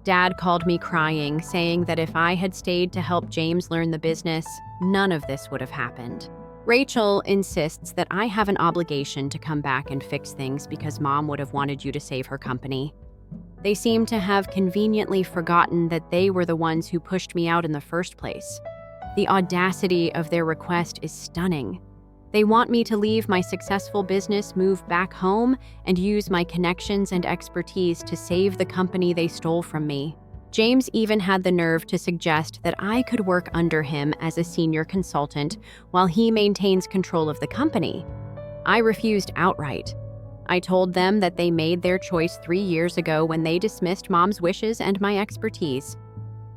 Dad called me crying, saying that if I had stayed to help James learn the business, none of this would have happened. Rachel insists that I have an obligation to come back and fix things because Mom would have wanted you to save her company. They seem to have conveniently forgotten that they were the ones who pushed me out in the first place. The audacity of their request is stunning. They want me to leave my successful business, move back home, and use my connections and expertise to save the company they stole from me. James even had the nerve to suggest that I could work under him as a senior consultant while he maintains control of the company. I refused outright. I told them that they made their choice 3 years ago when they dismissed Mom's wishes and my expertise.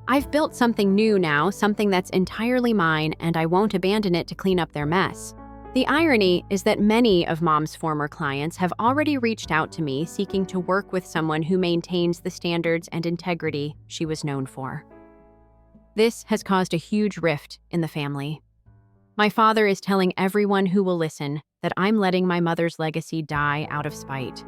I've built something new now, something that's entirely mine, and I won't abandon it to clean up their mess. The irony is that many of Mom's former clients have already reached out to me seeking to work with someone who maintains the standards and integrity she was known for. This has caused a huge rift in the family. My father is telling everyone who will listen that I'm letting my mother's legacy die out of spite.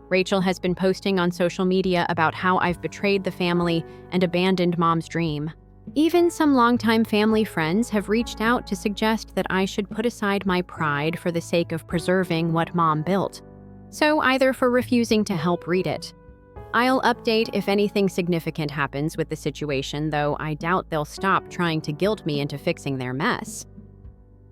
Rachel has been posting on social media about how I've betrayed the family and abandoned Mom's dream. Even some longtime family friends have reached out to suggest that I should put aside my pride for the sake of preserving what Mom built. So either for refusing to help read it. I'll update if anything significant happens with the situation, though I doubt they'll stop trying to guilt me into fixing their mess.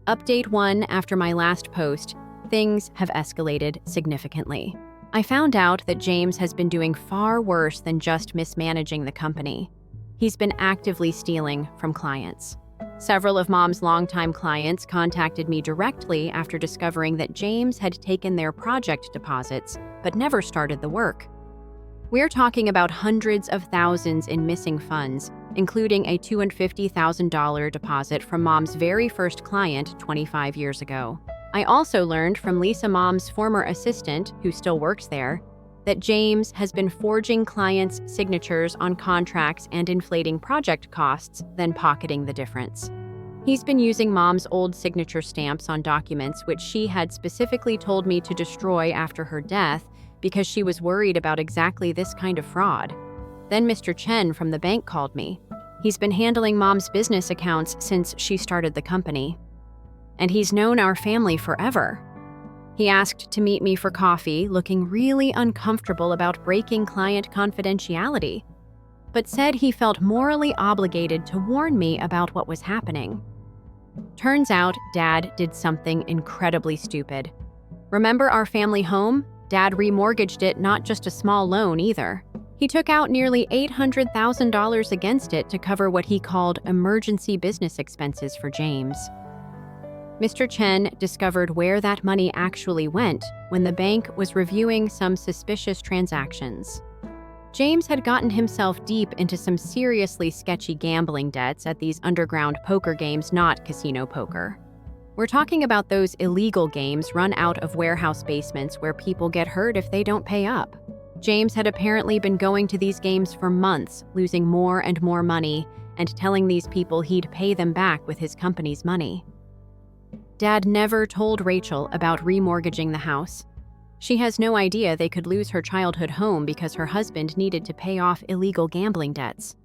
Update 1: after my last post, things have escalated significantly. I found out that James has been doing far worse than just mismanaging the company. He's been actively stealing from clients. Several of Mom's longtime clients contacted me directly after discovering that James had taken their project deposits but never started the work. We're talking about hundreds of thousands in missing funds, including a $250,000 deposit from Mom's very first client 25 years ago. I also learned from Lisa, Mom's former assistant, who still works there, that James has been forging clients' signatures on contracts and inflating project costs, then pocketing the difference. He's been using Mom's old signature stamps on documents which she had specifically told me to destroy after her death because she was worried about exactly this kind of fraud. Then Mr. Chen from the bank called me. He's been handling Mom's business accounts since she started the company. And he's known our family forever. He asked to meet me for coffee, looking really uncomfortable about breaking client confidentiality, but said he felt morally obligated to warn me about what was happening. Turns out, Dad did something incredibly stupid. Remember our family home? Dad remortgaged it, not just a small loan either. He took out nearly $800,000 against it to cover what he called emergency business expenses for James. Mr. Chen discovered where that money actually went when the bank was reviewing some suspicious transactions. James had gotten himself deep into some seriously sketchy gambling debts at these underground poker games, not casino poker. We're talking about those illegal games run out of warehouse basements where people get hurt if they don't pay up. James had apparently been going to these games for months, losing more and more money, and telling these people he'd pay them back with his company's money. Dad never told Rachel about remortgaging the house. She has no idea they could lose her childhood home because her husband needed to pay off illegal gambling debts.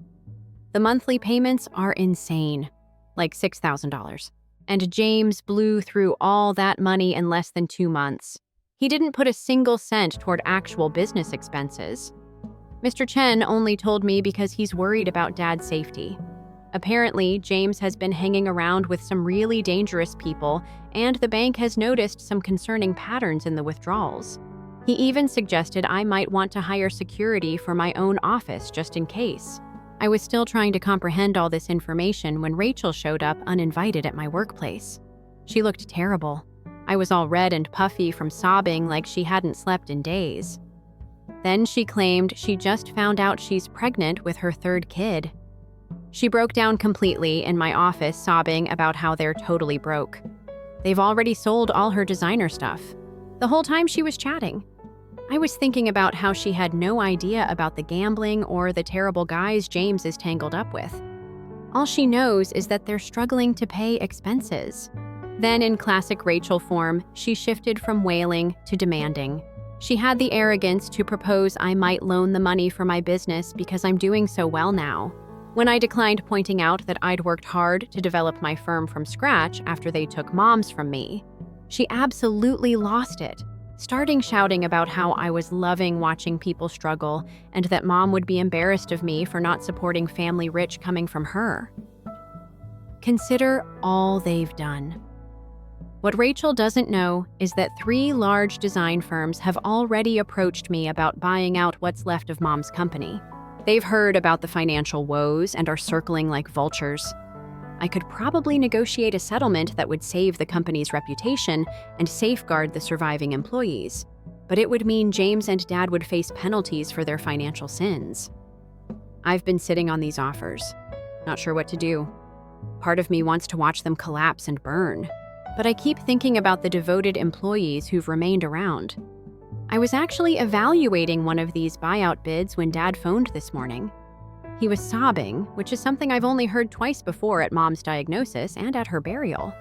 The monthly payments are insane. like $6,000. And James blew through all that money in less than 2 months. He didn't put a single cent toward actual business expenses. Mr. Chen only told me because he's worried about Dad's safety. Apparently, James has been hanging around with some really dangerous people, and the bank has noticed some concerning patterns in the withdrawals. He even suggested I might want to hire security for my own office just in case. I was still trying to comprehend all this information when Rachel showed up uninvited at my workplace. She looked terrible. I was all red and puffy from sobbing like she hadn't slept in days. Then she claimed she just found out she's pregnant with her 3rd kid. She broke down completely in my office, sobbing about how they're totally broke. They've already sold all her designer stuff. The whole time she was chatting, I was thinking about how she had no idea about the gambling or the terrible guys James is tangled up with. All she knows is that they're struggling to pay expenses. Then, in classic Rachel form, she shifted from wailing to demanding. She had the arrogance to propose I might loan the money for my business because I'm doing so well now. When I declined pointing out that I'd worked hard to develop my firm from scratch after they took Mom's from me, she absolutely lost it, starting shouting about how I was loving watching people struggle and that Mom would be embarrassed of me for not supporting family rich coming from her. Consider all they've done. What Rachel doesn't know is that 3 large design firms have already approached me about buying out what's left of Mom's company. They've heard about the financial woes and are circling like vultures. I could probably negotiate a settlement that would save the company's reputation and safeguard the surviving employees, but it would mean James and Dad would face penalties for their financial sins. I've been sitting on these offers, not sure what to do. Part of me wants to watch them collapse and burn, but I keep thinking about the devoted employees who've remained around. I was actually evaluating one of these buyout bids when Dad phoned this morning. He was sobbing, which is something I've only heard twice before at Mom's diagnosis and at her burial.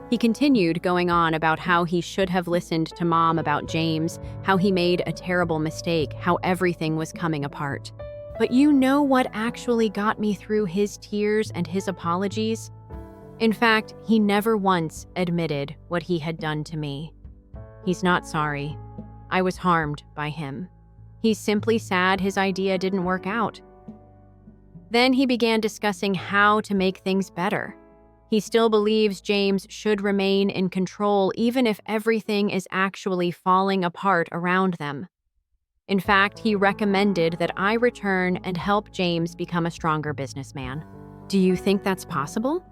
He continued going on about how he should have listened to Mom about James, how he made a terrible mistake, how everything was coming apart. But you know what actually got me through his tears and his apologies? In fact, he never once admitted what he had done to me. He's not sorry. I was harmed by him. He's simply sad his idea didn't work out. Then he began discussing how to make things better. He still believes James should remain in control even if everything is actually falling apart around them. In fact, he recommended that I return and help James become a stronger businessman. Do you think that's possible?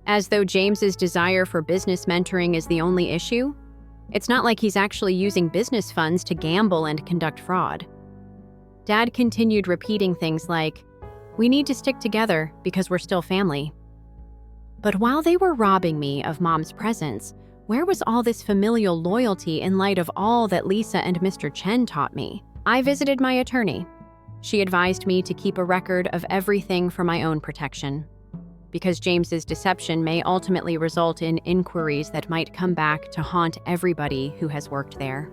As though James's desire for business mentoring is the only issue? It's not like he's actually using business funds to gamble and conduct fraud. Dad continued repeating things like, "We need to stick together because we're still family." But while they were robbing me of Mom's presence, where was all this familial loyalty in light of all that Lisa and Mr. Chen taught me? I visited my attorney. She advised me to keep a record of everything for my own protection, because James's deception may ultimately result in inquiries that might come back to haunt everybody who has worked there.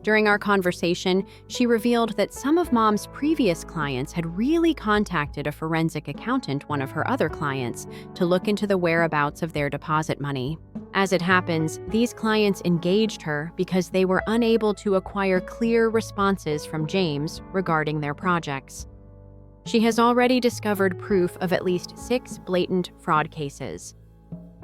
During our conversation, she revealed that some of Mom's previous clients had really contacted a forensic accountant, one of her other clients, to look into the whereabouts of their deposit money. As it happens, these clients engaged her because they were unable to acquire clear responses from James regarding their projects. She has already discovered proof of at least 6 blatant fraud cases.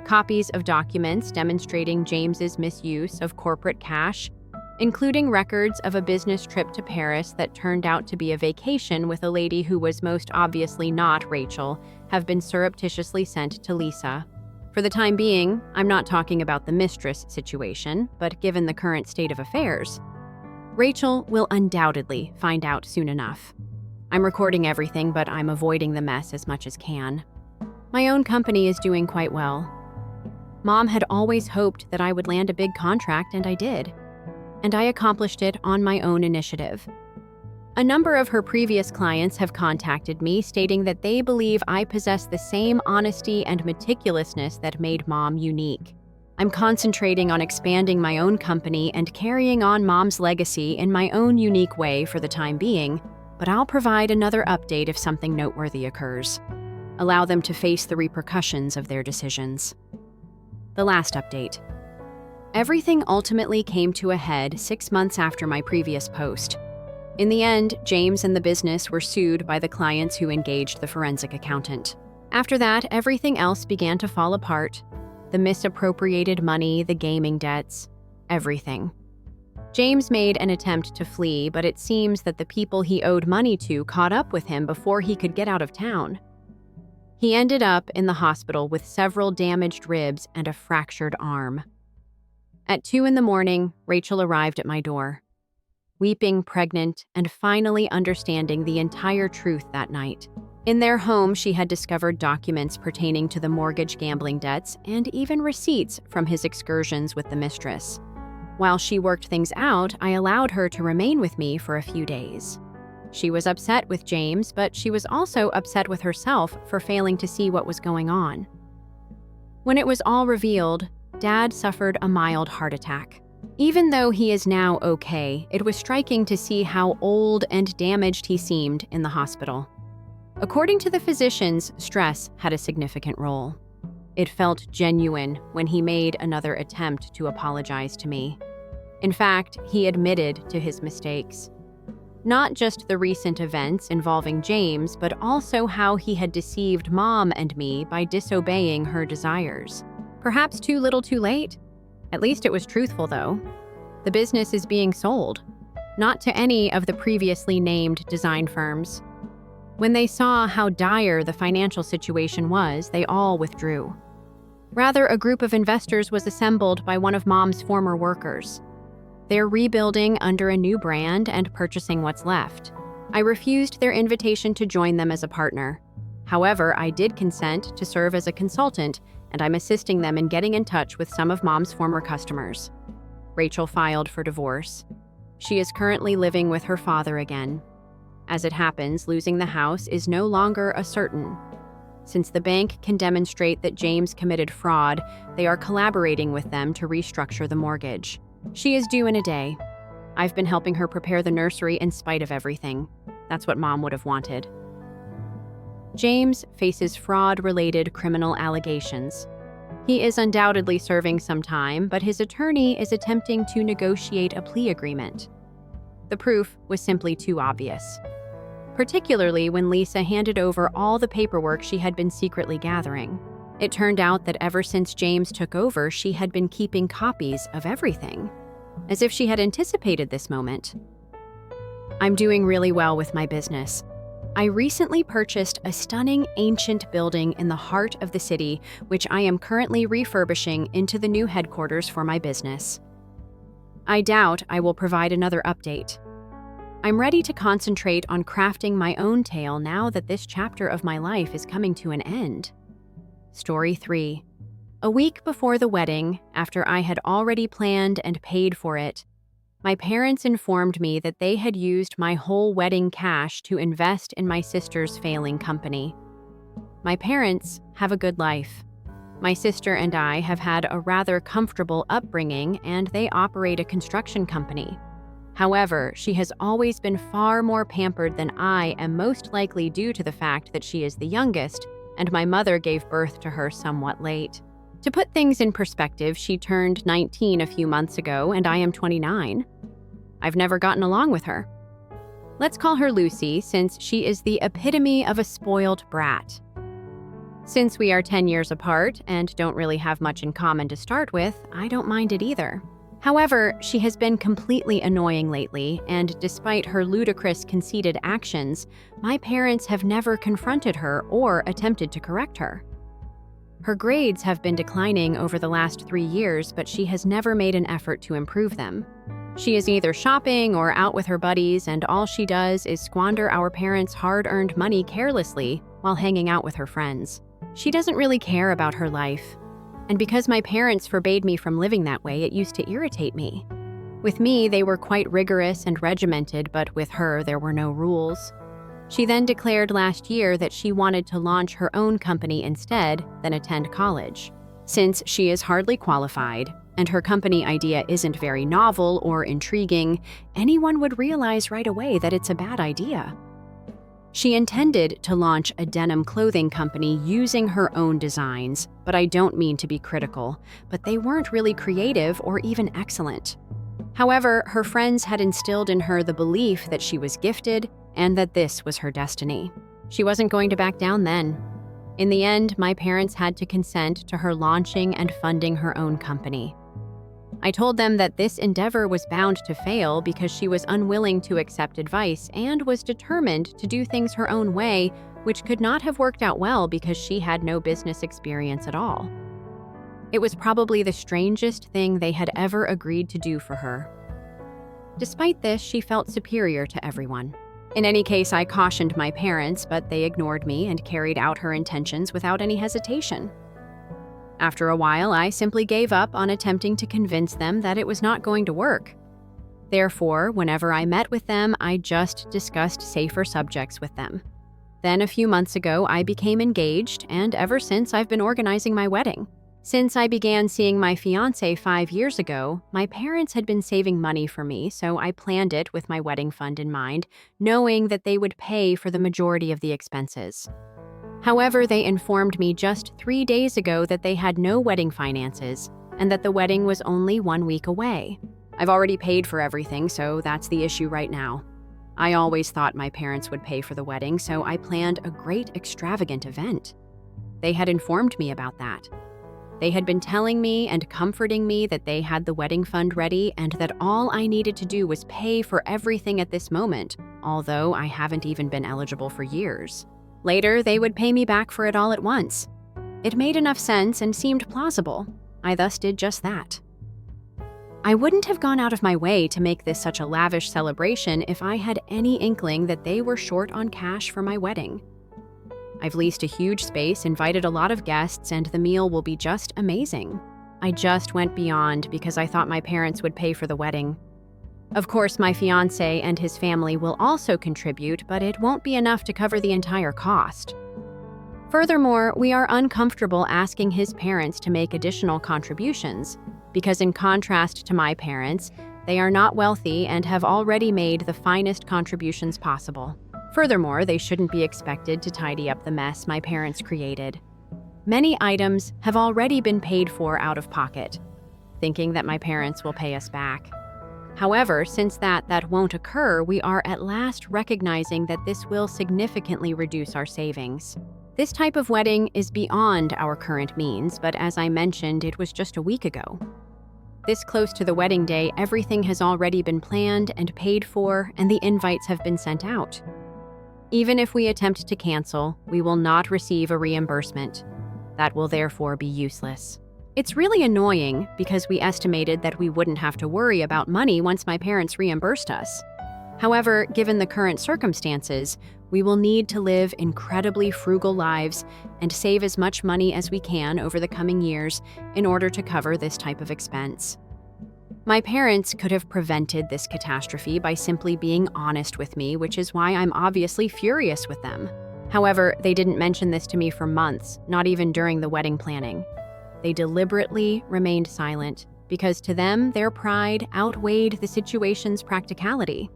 Copies of documents demonstrating James's misuse of corporate cash, including records of a business trip to Paris that turned out to be a vacation with a lady who was most obviously not Rachel, have been surreptitiously sent to Lisa. For the time being, I'm not talking about the mistress situation, but given the current state of affairs, Rachel will undoubtedly find out soon enough. I'm recording everything, but I'm avoiding the mess as much as can. My own company is doing quite well. Mom had always hoped that I would land a big contract, and I did. And I accomplished it on my own initiative. A number of her previous clients have contacted me stating that they believe I possess the same honesty and meticulousness that made Mom unique. I'm concentrating on expanding my own company and carrying on Mom's legacy in my own unique way for the time being, but I'll provide another update if something noteworthy occurs. allow them to face the repercussions of their decisions. The last update. Everything ultimately came to a head 6 months after my previous post. In the end, James and the business were sued by the clients who engaged the forensic accountant. After that, everything else began to fall apart. The misappropriated money, the gaming debts, everything. James made an attempt to flee, but it seems that the people he owed money to caught up with him before he could get out of town. He ended up in the hospital with several damaged ribs and a fractured arm. At 2 a.m, Rachel arrived at my door, weeping, pregnant, and finally understanding the entire truth that night. In their home, she had discovered documents pertaining to the mortgage gambling debts and even receipts from his excursions with the mistress. While she worked things out, I allowed her to remain with me for a few days. She was upset with James, but she was also upset with herself for failing to see what was going on. When it was all revealed, Dad suffered a mild heart attack. Even though he is now okay, it was striking to see how old and damaged he seemed in the hospital. According to the physicians, stress had a significant role. It felt genuine when he made another attempt to apologize to me. In fact, he admitted to his mistakes. Not just the recent events involving James, but also how he had deceived Mom and me by disobeying her desires. Perhaps too little too late? At least it was truthful, though. The business is being sold, not to any of the previously named design firms. When they saw how dire the financial situation was, they all withdrew. Rather, a group of investors was assembled by one of Mom's former workers. They're rebuilding under a new brand and purchasing what's left. I refused their invitation to join them as a partner. However, I did consent to serve as a consultant, and I'm assisting them in getting in touch with some of Mom's former customers. Rachel filed for divorce. She is currently living with her father again. As it happens, losing the house is no longer a certain. Since the bank can demonstrate that James committed fraud, they are collaborating with them to restructure the mortgage. She is due in a day. I've been helping her prepare the nursery in spite of everything. That's what Mom would have wanted. James faces fraud-related criminal allegations. He is undoubtedly serving some time, but his attorney is attempting to negotiate a plea agreement. The proof was simply too obvious, particularly when Lisa handed over all the paperwork she had been secretly gathering. It turned out that ever since James took over, she had been keeping copies of everything, as if she had anticipated this moment. I'm doing really well with my business. I recently purchased a stunning ancient building in the heart of the city, which I am currently refurbishing into the new headquarters for my business. I doubt I will provide another update. I'm ready to concentrate on crafting my own tale now that this chapter of my life is coming to an end. Story 3. A week before the wedding, after I had already planned and paid for it, my parents informed me that they had used my whole wedding cash to invest in my sister's failing company. My parents have a good life. My sister and I have had a rather comfortable upbringing, and they operate a construction company. However, she has always been far more pampered than I am, most likely due to the fact that she is the youngest, and my mother gave birth to her somewhat late. To put things in perspective, she turned 19 a few months ago, and I am 29. I've never gotten along with her. Let's call her Lucy, since she is the epitome of a spoiled brat. Since we are 10 years apart and don't really have much in common to start with, I don't mind it either. However, she has been completely annoying lately, and despite her ludicrous, conceited actions, my parents have never confronted her or attempted to correct her. Her grades have been declining over the last 3 years, but she has never made an effort to improve them. She is either shopping or out with her buddies, and all she does is squander our parents' hard-earned money carelessly while hanging out with her friends. She doesn't really care about her life. And because my parents forbade me from living that way, it used to irritate me. With me, they were quite rigorous and regimented, but with her, there were no rules. She then declared last year that she wanted to launch her own company instead than attend college. Since she is hardly qualified, and her company idea isn't very novel or intriguing, anyone would realize right away that it's a bad idea. She intended to launch a denim clothing company using her own designs, but I don't mean to be critical, but they weren't really creative or even excellent. However, her friends had instilled in her the belief that she was gifted and that this was her destiny. She wasn't going to back down then. In the end, my parents had to consent to her launching and funding her own company. I told them that this endeavor was bound to fail because she was unwilling to accept advice and was determined to do things her own way, which could not have worked out well because she had no business experience at all. It was probably the strangest thing they had ever agreed to do for her. Despite this, she felt superior to everyone. In any case, I cautioned my parents, but they ignored me and carried out her intentions without any hesitation. After a while, I simply gave up on attempting to convince them that it was not going to work. Therefore, whenever I met with them, I just discussed safer subjects with them. Then a few months ago, I became engaged, and ever since I've been organizing my wedding. Since I began seeing my fiancé 5 years ago, my parents had been saving money for me, so I planned it with my wedding fund in mind, knowing that they would pay for the majority of the expenses. However, they informed me just 3 days ago that they had no wedding finances and that the wedding was only 1 week away. I've already paid for everything, so that's the issue right now. I always thought my parents would pay for the wedding, so I planned a great extravagant event. They had informed me about that. They had been telling me and comforting me that they had the wedding fund ready and that all I needed to do was pay for everything at this moment, although I haven't even been eligible for years. Later, they would pay me back for it all at once. It made enough sense and seemed plausible. I thus did just that. I wouldn't have gone out of my way to make this such a lavish celebration if I had any inkling that they were short on cash for my wedding. I've leased a huge space, invited a lot of guests, and the meal will be just amazing. I just went beyond because I thought my parents would pay for the wedding. Of course, my fiancé and his family will also contribute, but it won't be enough to cover the entire cost. Furthermore, we are uncomfortable asking his parents to make additional contributions, because in contrast to my parents, they are not wealthy and have already made the finest contributions possible. Furthermore, they shouldn't be expected to tidy up the mess my parents created. Many items have already been paid for out of pocket, thinking that my parents will pay us back. However, since that won't occur, we are at last recognizing that this will significantly reduce our savings. This type of wedding is beyond our current means, but as I mentioned, it was just a week ago. This close to the wedding day, everything has already been planned and paid for, and the invites have been sent out. Even if we attempt to cancel, we will not receive a reimbursement. That will therefore be useless. It's really annoying because we estimated that we wouldn't have to worry about money once my parents reimbursed us. However, given the current circumstances, we will need to live incredibly frugal lives and save as much money as we can over the coming years in order to cover this type of expense. My parents could have prevented this catastrophe by simply being honest with me, which is why I'm obviously furious with them. However, they didn't mention this to me for months, not even during the wedding planning. They deliberately remained silent because to them, their pride outweighed the situation's practicality.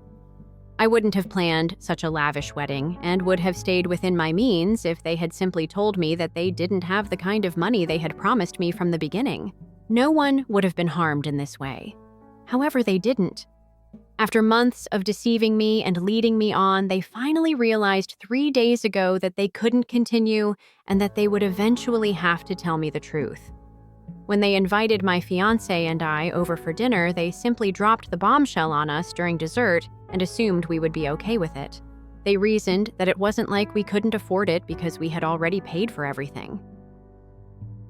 I wouldn't have planned such a lavish wedding and would have stayed within my means if they had simply told me that they didn't have the kind of money they had promised me from the beginning. No one would have been harmed in this way. However, they didn't. After months of deceiving me and leading me on, they finally realized 3 days ago that they couldn't continue and that they would eventually have to tell me the truth. When they invited my fiancé and I over for dinner, they simply dropped the bombshell on us during dessert and assumed we would be okay with it. They reasoned that it wasn't like we couldn't afford it because we had already paid for everything.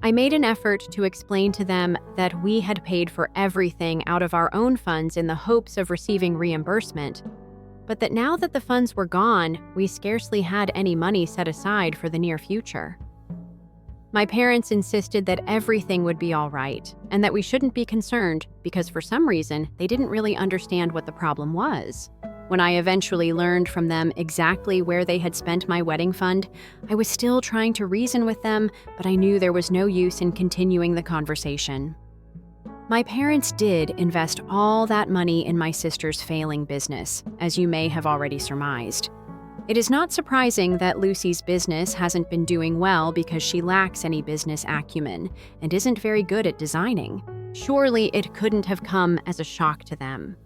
I made an effort to explain to them that we had paid for everything out of our own funds in the hopes of receiving reimbursement, but that now that the funds were gone, we scarcely had any money set aside for the near future. My parents insisted that everything would be all right and that we shouldn't be concerned because for some reason, they didn't really understand what the problem was. When I eventually learned from them exactly where they had spent my wedding fund, I was still trying to reason with them, but I knew there was no use in continuing the conversation. My parents did invest all that money in my sister's failing business, as you may have already surmised. It is not surprising that Lucy's business hasn't been doing well because she lacks any business acumen and isn't very good at designing. Surely it couldn't have come as a shock to them.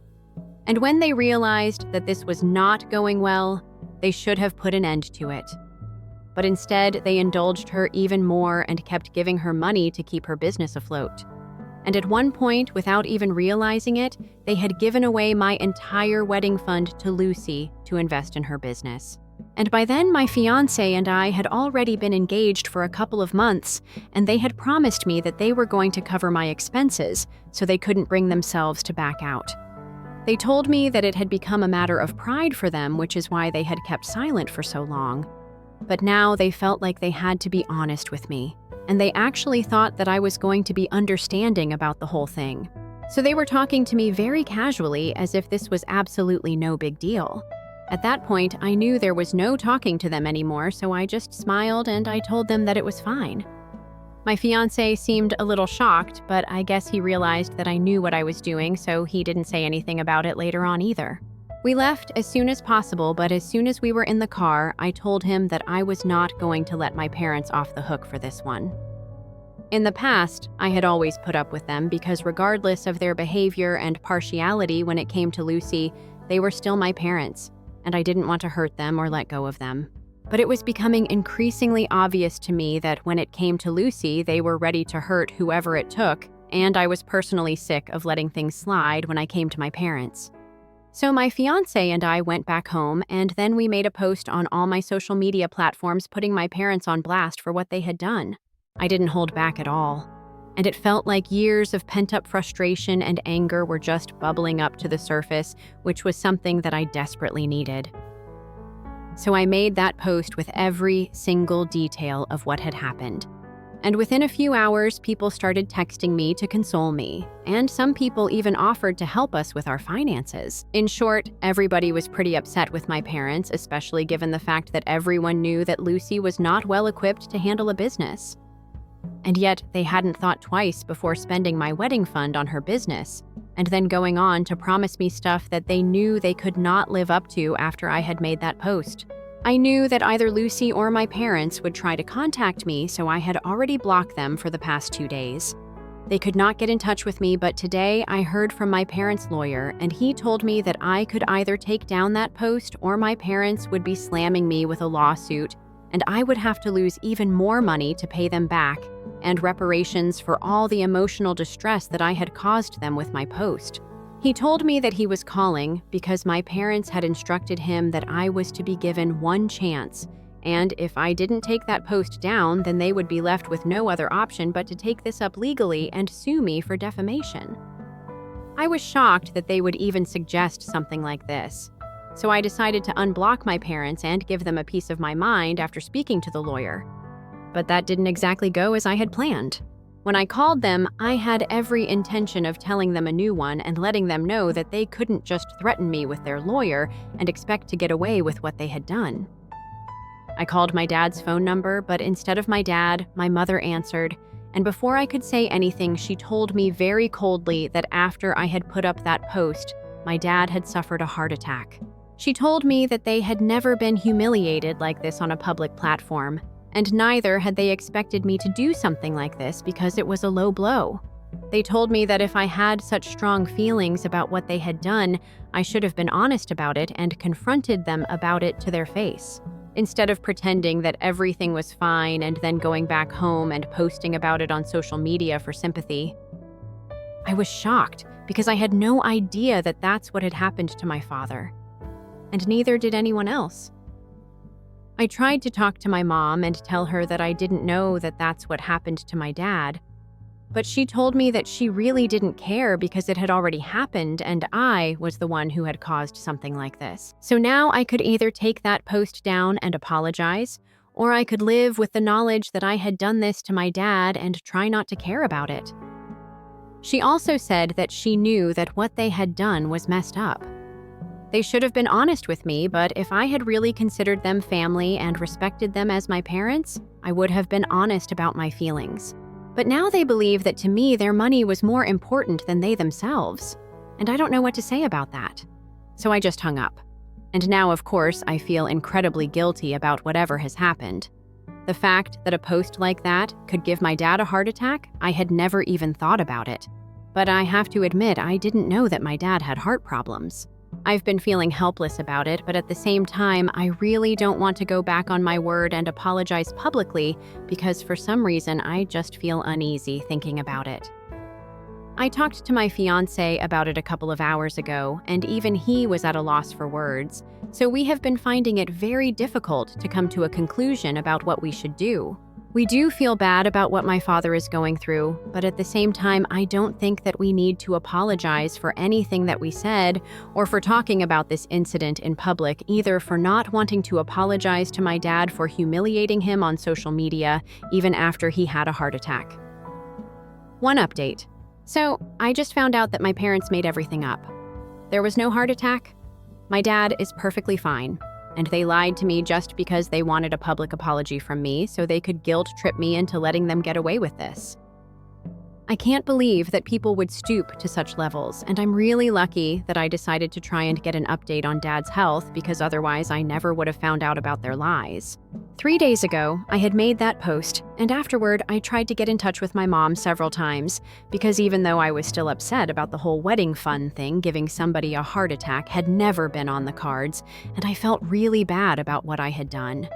And when they realized that this was not going well, they should have put an end to it. But instead, they indulged her even more and kept giving her money to keep her business afloat. And at one point, without even realizing it, they had given away my entire wedding fund to Lucy to invest in her business. And by then, my fiancé and I had already been engaged for a couple of months, and they had promised me that they were going to cover my expenses, so they couldn't bring themselves to back out. They told me that it had become a matter of pride for them, which is why they had kept silent for so long. But now they felt like they had to be honest with me, and they actually thought that I was going to be understanding about the whole thing. So they were talking to me very casually as if this was absolutely no big deal. At that point, I knew there was no talking to them anymore, so I just smiled and I told them that it was fine. My fiancé seemed a little shocked, but I guess he realized that I knew what I was doing, so he didn't say anything about it later on either. We left as soon as possible, but as soon as we were in the car, I told him that I was not going to let my parents off the hook for this one. In the past, I had always put up with them because regardless of their behavior and partiality when it came to Lucy, they were still my parents, and I didn't want to hurt them or let go of them. But it was becoming increasingly obvious to me that when it came to Lucy, they were ready to hurt whoever it took, and I was personally sick of letting things slide when I came to my parents. So my fiancé and I went back home, and then we made a post on all my social media platforms putting my parents on blast for what they had done. I didn't hold back at all. And it felt like years of pent-up frustration and anger were just bubbling up to the surface, which was something that I desperately needed. So I made that post with every single detail of what had happened. And within a few hours, people started texting me to console me, and some people even offered to help us with our finances. In short, everybody was pretty upset with my parents, especially given the fact that everyone knew that Lucy was not well equipped to handle a business. And yet, they hadn't thought twice before spending my wedding fund on her business, and then going on to promise me stuff that they knew they could not live up to after I had made that post. I knew that either Lucy or my parents would try to contact me, so I had already blocked them for the past 2 days. They could not get in touch with me, but today I heard from my parents' lawyer, and he told me that I could either take down that post or my parents would be slamming me with a lawsuit, and I would have to lose even more money to pay them back, and reparations for all the emotional distress that I had caused them with my post. He told me that he was calling because my parents had instructed him that I was to be given one chance, and if I didn't take that post down, then they would be left with no other option but to take this up legally and sue me for defamation. I was shocked that they would even suggest something like this. So I decided to unblock my parents and give them a piece of my mind after speaking to the lawyer. But that didn't exactly go as I had planned. When I called them, I had every intention of telling them a new one and letting them know that they couldn't just threaten me with their lawyer and expect to get away with what they had done. I called my dad's phone number, but instead of my dad, my mother answered, and before I could say anything, she told me very coldly that after I had put up that post, my dad had suffered a heart attack. She told me that they had never been humiliated like this on a public platform, and neither had they expected me to do something like this because it was a low blow. They told me that if I had such strong feelings about what they had done, I should have been honest about it and confronted them about it to their face, instead of pretending that everything was fine and then going back home and posting about it on social media for sympathy. I was shocked because I had no idea that that's what had happened to my father, and neither did anyone else. I tried to talk to my mom and tell her that I didn't know that that's what happened to my dad, but she told me that she really didn't care because it had already happened and I was the one who had caused something like this. So now I could either take that post down and apologize, or I could live with the knowledge that I had done this to my dad and try not to care about it. She also said that she knew that what they had done was messed up. They should have been honest with me, but if I had really considered them family and respected them as my parents, I would have been honest about my feelings. But now they believe that to me their money was more important than they themselves, and I don't know what to say about that. So I just hung up. And now, of course, I feel incredibly guilty about whatever has happened. The fact that a post like that could give my dad a heart attack, I had never even thought about it. But I have to admit, I didn't know that my dad had heart problems. I've been feeling helpless about it, but at the same time, I really don't want to go back on my word and apologize publicly because for some reason, I just feel uneasy thinking about it. I talked to my fiancé about it a couple of hours ago, and even he was at a loss for words, so we have been finding it very difficult to come to a conclusion about what we should do. We do feel bad about what my father is going through, but at the same time, I don't think that we need to apologize for anything that we said or for talking about this incident in public, either for not wanting to apologize to my dad for humiliating him on social media, even after he had a heart attack. One update. So, I just found out that my parents made everything up. There was no heart attack. My dad is perfectly fine. And they lied to me just because they wanted a public apology from me so they could guilt trip me into letting them get away with this. I can't believe that people would stoop to such levels, and I'm really lucky that I decided to try and get an update on Dad's health because otherwise I never would have found out about their lies. 3 days ago, I had made that post, and afterward, I tried to get in touch with my mom several times because even though I was still upset about the whole wedding fun thing, giving somebody a heart attack had never been on the cards, and I felt really bad about what I had done.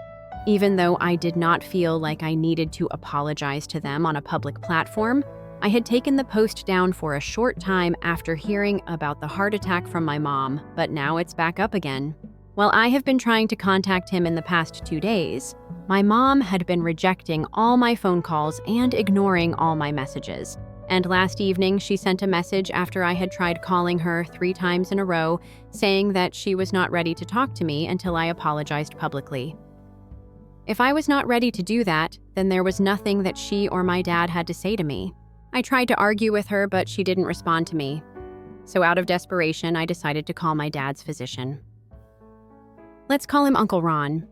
Even though I did not feel like I needed to apologize to them on a public platform, I had taken the post down for a short time after hearing about the heart attack from my mom, but now it's back up again. While I have been trying to contact him in the past 2 days, my mom had been rejecting all my phone calls and ignoring all my messages. And last evening, she sent a message after I had tried calling her 3 times in a row, saying that she was not ready to talk to me until I apologized publicly. If I was not ready to do that, then there was nothing that she or my dad had to say to me. I tried to argue with her, but she didn't respond to me. So out of desperation, I decided to call my dad's physician. Let's call him Uncle Ron.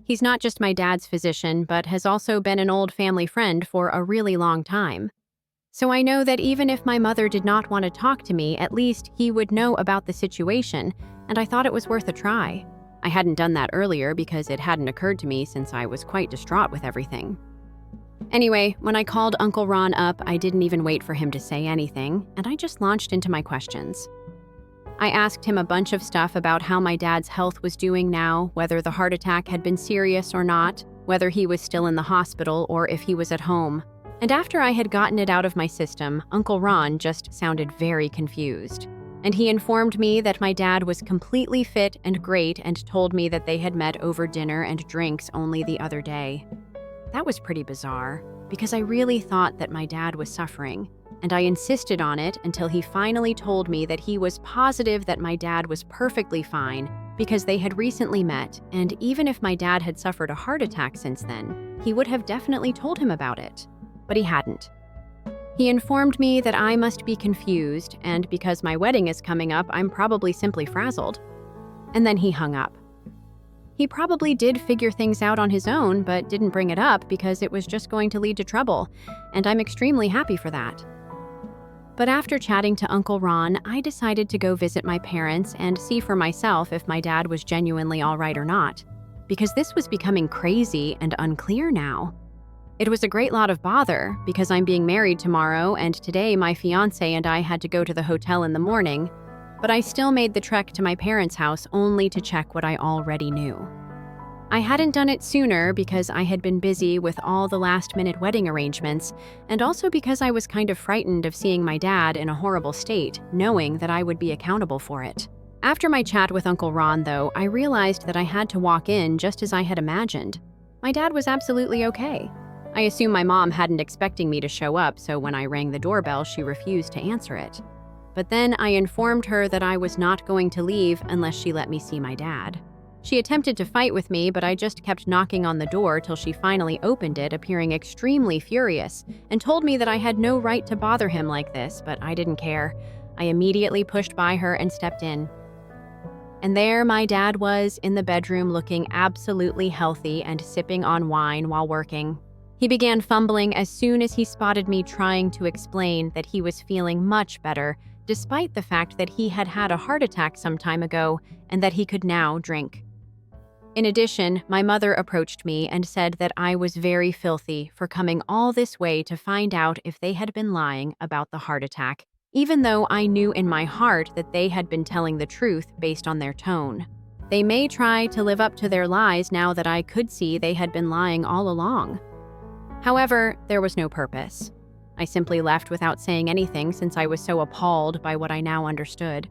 He's not just my dad's physician, but has also been an old family friend for a really long time. So I know that even if my mother did not want to talk to me, at least he would know about the situation, and I thought it was worth a try. I hadn't done that earlier because it hadn't occurred to me since I was quite distraught with everything. Anyway, when I called Uncle Ron up, I didn't even wait for him to say anything, and I just launched into my questions. I asked him a bunch of stuff about how my dad's health was doing now, whether the heart attack had been serious or not, whether he was still in the hospital or if he was at home. And after I had gotten it out of my system, Uncle Ron just sounded very confused. And he informed me that my dad was completely fit and great and told me that they had met over dinner and drinks only the other day. That was pretty bizarre, because I really thought that my dad was suffering, and I insisted on it until he finally told me that he was positive that my dad was perfectly fine because they had recently met, and even if my dad had suffered a heart attack since then, he would have definitely told him about it. But he hadn't. He informed me that I must be confused, and because my wedding is coming up, I'm probably simply frazzled. And then he hung up. He probably did figure things out on his own, but didn't bring it up because it was just going to lead to trouble, and I'm extremely happy for that. But after chatting to Uncle Ron, I decided to go visit my parents and see for myself if my dad was genuinely all right or not, because this was becoming crazy and unclear now. It was a great lot of bother because I'm being married tomorrow, and today my fiancé and I had to go to the hotel in the morning, but I still made the trek to my parents' house only to check what I already knew. I hadn't done it sooner because I had been busy with all the last-minute wedding arrangements, and also because I was kind of frightened of seeing my dad in a horrible state, knowing that I would be accountable for it. After my chat with Uncle Ron, though, I realized that I had to walk in just as I had imagined. My dad was absolutely okay. I assume my mom hadn't expecting me to show up, so when I rang the doorbell, she refused to answer it. But then I informed her that I was not going to leave unless she let me see my dad. She attempted to fight with me, but I just kept knocking on the door till she finally opened it, appearing extremely furious, and told me that I had no right to bother him like this, but I didn't care. I immediately pushed by her and stepped in. And there my dad was in the bedroom looking absolutely healthy and sipping on wine while working. He began fumbling as soon as he spotted me trying to explain that he was feeling much better, despite the fact that he had had a heart attack some time ago and that he could now drink. In addition, my mother approached me and said that I was very filthy for coming all this way to find out if they had been lying about the heart attack, even though I knew in my heart that they had been telling the truth based on their tone. They may try to live up to their lies now that I could see they had been lying all along. However, there was no purpose. I simply left without saying anything since I was so appalled by what I now understood.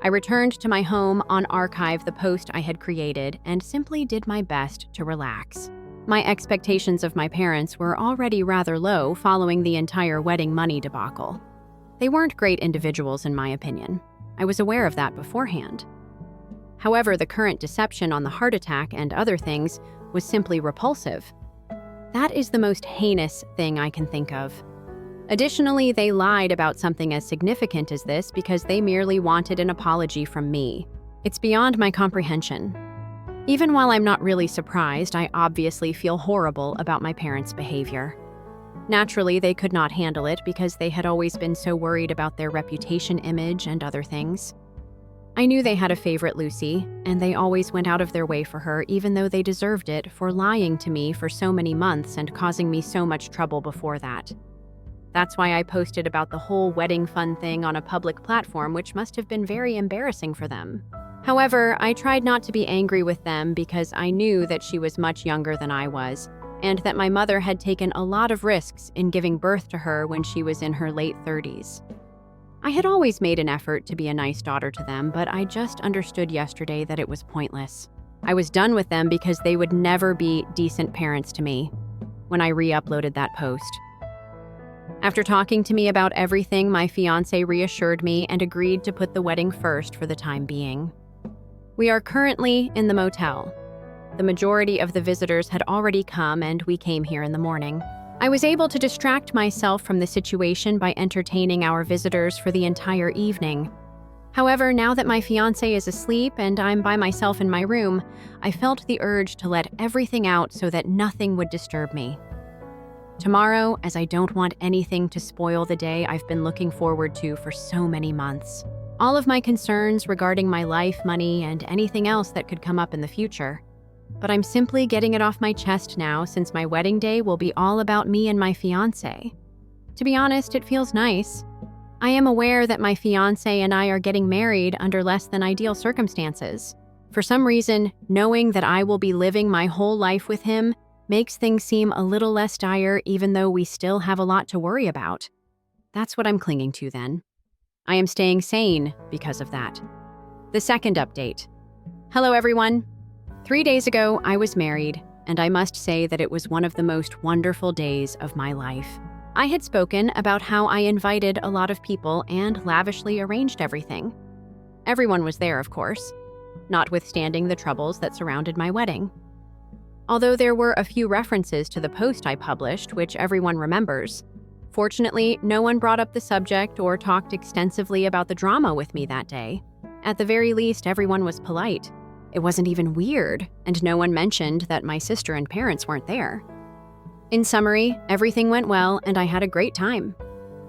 I returned to my home on archive the post I had created and simply did my best to relax. My expectations of my parents were already rather low following the entire wedding money debacle. They weren't great individuals in my opinion. I was aware of that beforehand. However, the current deception on the heart attack and other things was simply repulsive. That is the most heinous thing I can think of. Additionally, they lied about something as significant as this because they merely wanted an apology from me. It's beyond my comprehension. Even while I'm not really surprised, I obviously feel horrible about my parents' behavior. Naturally, they could not handle it because they had always been so worried about their reputation, image, and other things. I knew they had a favorite, Lucy, and they always went out of their way for her even though they deserved it for lying to me for so many months and causing me so much trouble before that. That's why I posted about the whole wedding fun thing on a public platform, which must have been very embarrassing for them. However, I tried not to be angry with them because I knew that she was much younger than I was, and that my mother had taken a lot of risks in giving birth to her when she was in her late 30s. I had always made an effort to be a nice daughter to them, but I just understood yesterday that it was pointless. I was done with them because they would never be decent parents to me when I re-uploaded that post. After talking to me about everything, my fiancé reassured me and agreed to put the wedding first for the time being. We are currently in the motel. The majority of the visitors had already come and we came here in the morning. I was able to distract myself from the situation by entertaining our visitors for the entire evening. However, now that my fiancé is asleep and I'm by myself in my room, I felt the urge to let everything out so that nothing would disturb me. Tomorrow, as I don't want anything to spoil the day I've been looking forward to for so many months. All of my concerns regarding my life, money, and anything else that could come up in the future. But I'm simply getting it off my chest now since my wedding day will be all about me and my fiancé. To be honest, it feels nice. I am aware that my fiancé and I are getting married under less than ideal circumstances. For some reason, knowing that I will be living my whole life with him makes things seem a little less dire even though we still have a lot to worry about. That's what I'm clinging to then. I am staying sane because of that. The second update. Hello everyone. 3 days ago, I was married, and I must say that it was one of the most wonderful days of my life. I had spoken about how I invited a lot of people and lavishly arranged everything. Everyone was there, of course, notwithstanding the troubles that surrounded my wedding. Although there were a few references to the post I published, which everyone remembers, fortunately, no one brought up the subject or talked extensively about the drama with me that day. At the very least, everyone was polite. It wasn't even weird, and no one mentioned that my sister and parents weren't there. In summary, everything went well, and I had a great time.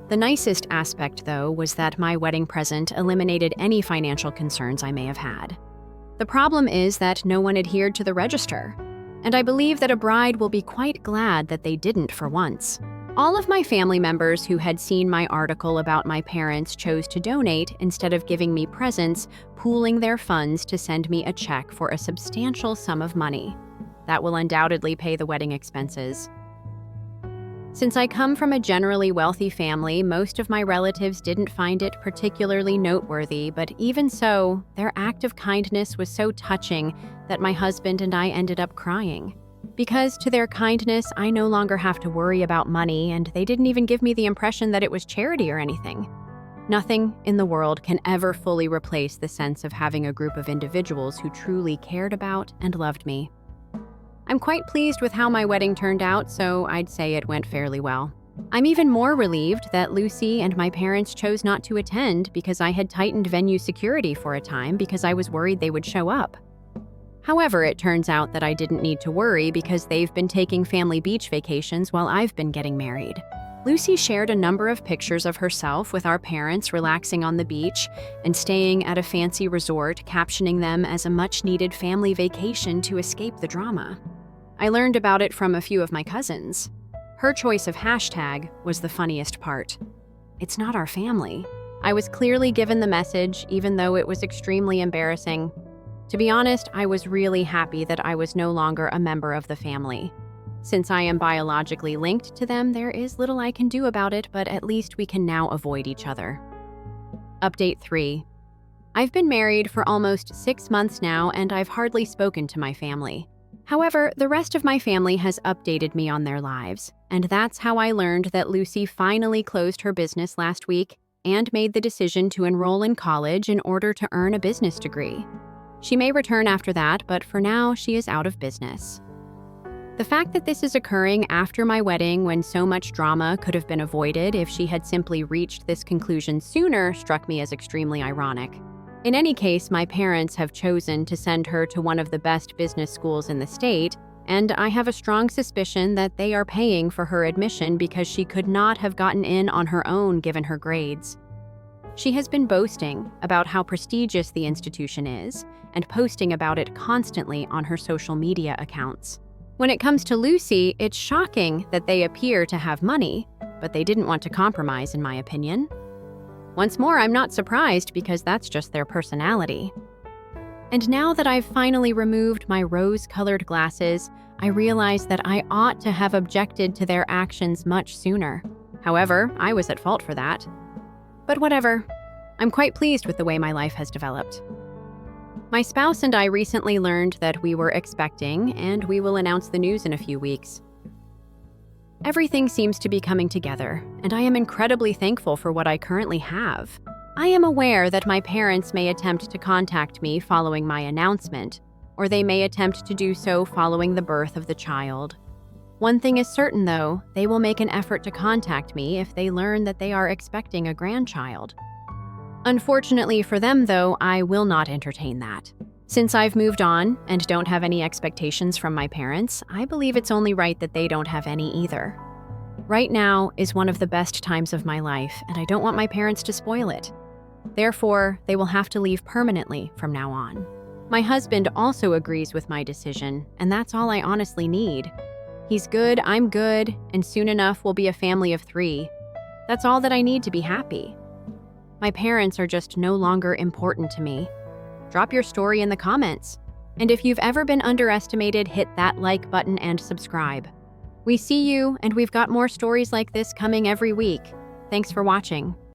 The nicest aspect, though, was that my wedding present eliminated any financial concerns I may have had. The problem is that no one adhered to the register, and I believe that a bride will be quite glad that they didn't for once. All of my family members who had seen my article about my parents chose to donate instead of giving me presents, pooling their funds to send me a check for a substantial sum of money. That will undoubtedly pay the wedding expenses. Since I come from a generally wealthy family, most of my relatives didn't find it particularly noteworthy, but even so, their act of kindness was so touching that my husband and I ended up crying. Because to their kindness, I no longer have to worry about money, and they didn't even give me the impression that it was charity or anything. Nothing in the world can ever fully replace the sense of having a group of individuals who truly cared about and loved me. I'm quite pleased with how my wedding turned out, so I'd say it went fairly well. I'm even more relieved that Lucy and my parents chose not to attend because I had tightened venue security for a time because I was worried they would show up. However, it turns out that I didn't need to worry because they've been taking family beach vacations while I've been getting married. Lucy shared a number of pictures of herself with our parents relaxing on the beach and staying at a fancy resort, captioning them as a much-needed family vacation to escape the drama. I learned about it from a few of my cousins. Her choice of hashtag was the funniest part. It's not our family. I was clearly given the message, even though it was extremely embarrassing. To be honest, I was really happy that I was no longer a member of the family. Since I am biologically linked to them, there is little I can do about it, but at least we can now avoid each other. Update 3. I've been married for almost 6 months now, and I've hardly spoken to my family. However, the rest of my family has updated me on their lives, and that's how I learned that Lucy finally closed her business last week and made the decision to enroll in college in order to earn a business degree. She may return after that, but for now, she is out of business. The fact that this is occurring after my wedding when so much drama could have been avoided if she had simply reached this conclusion sooner struck me as extremely ironic. In any case, my parents have chosen to send her to one of the best business schools in the state, and I have a strong suspicion that they are paying for her admission because she could not have gotten in on her own given her grades. She has been boasting about how prestigious the institution is and posting about it constantly on her social media accounts. When it comes to Lucy, it's shocking that they appear to have money, but they didn't want to compromise, in my opinion. Once more, I'm not surprised because that's just their personality. And now that I've finally removed my rose-colored glasses, I realize that I ought to have objected to their actions much sooner. However, I was at fault for that. But whatever. I'm quite pleased with the way my life has developed. My spouse and I recently learned that we were expecting, and we will announce the news in a few weeks. Everything seems to be coming together, and I am incredibly thankful for what I currently have. I am aware that my parents may attempt to contact me following my announcement, or they may attempt to do so following the birth of the child. One thing is certain, though, they will make an effort to contact me if they learn that they are expecting a grandchild. Unfortunately for them, though, I will not entertain that. Since I've moved on and don't have any expectations from my parents, I believe it's only right that they don't have any either. Right now is one of the best times of my life, and I don't want my parents to spoil it. Therefore, they will have to leave permanently from now on. My husband also agrees with my decision, and that's all I honestly need. He's good, I'm good, and soon enough we'll be a family of 3. That's all that I need to be happy. My parents are just no longer important to me. Drop your story in the comments. And if you've ever been underestimated, hit that like button and subscribe. We see you, and we've got more stories like this coming every week. Thanks for watching.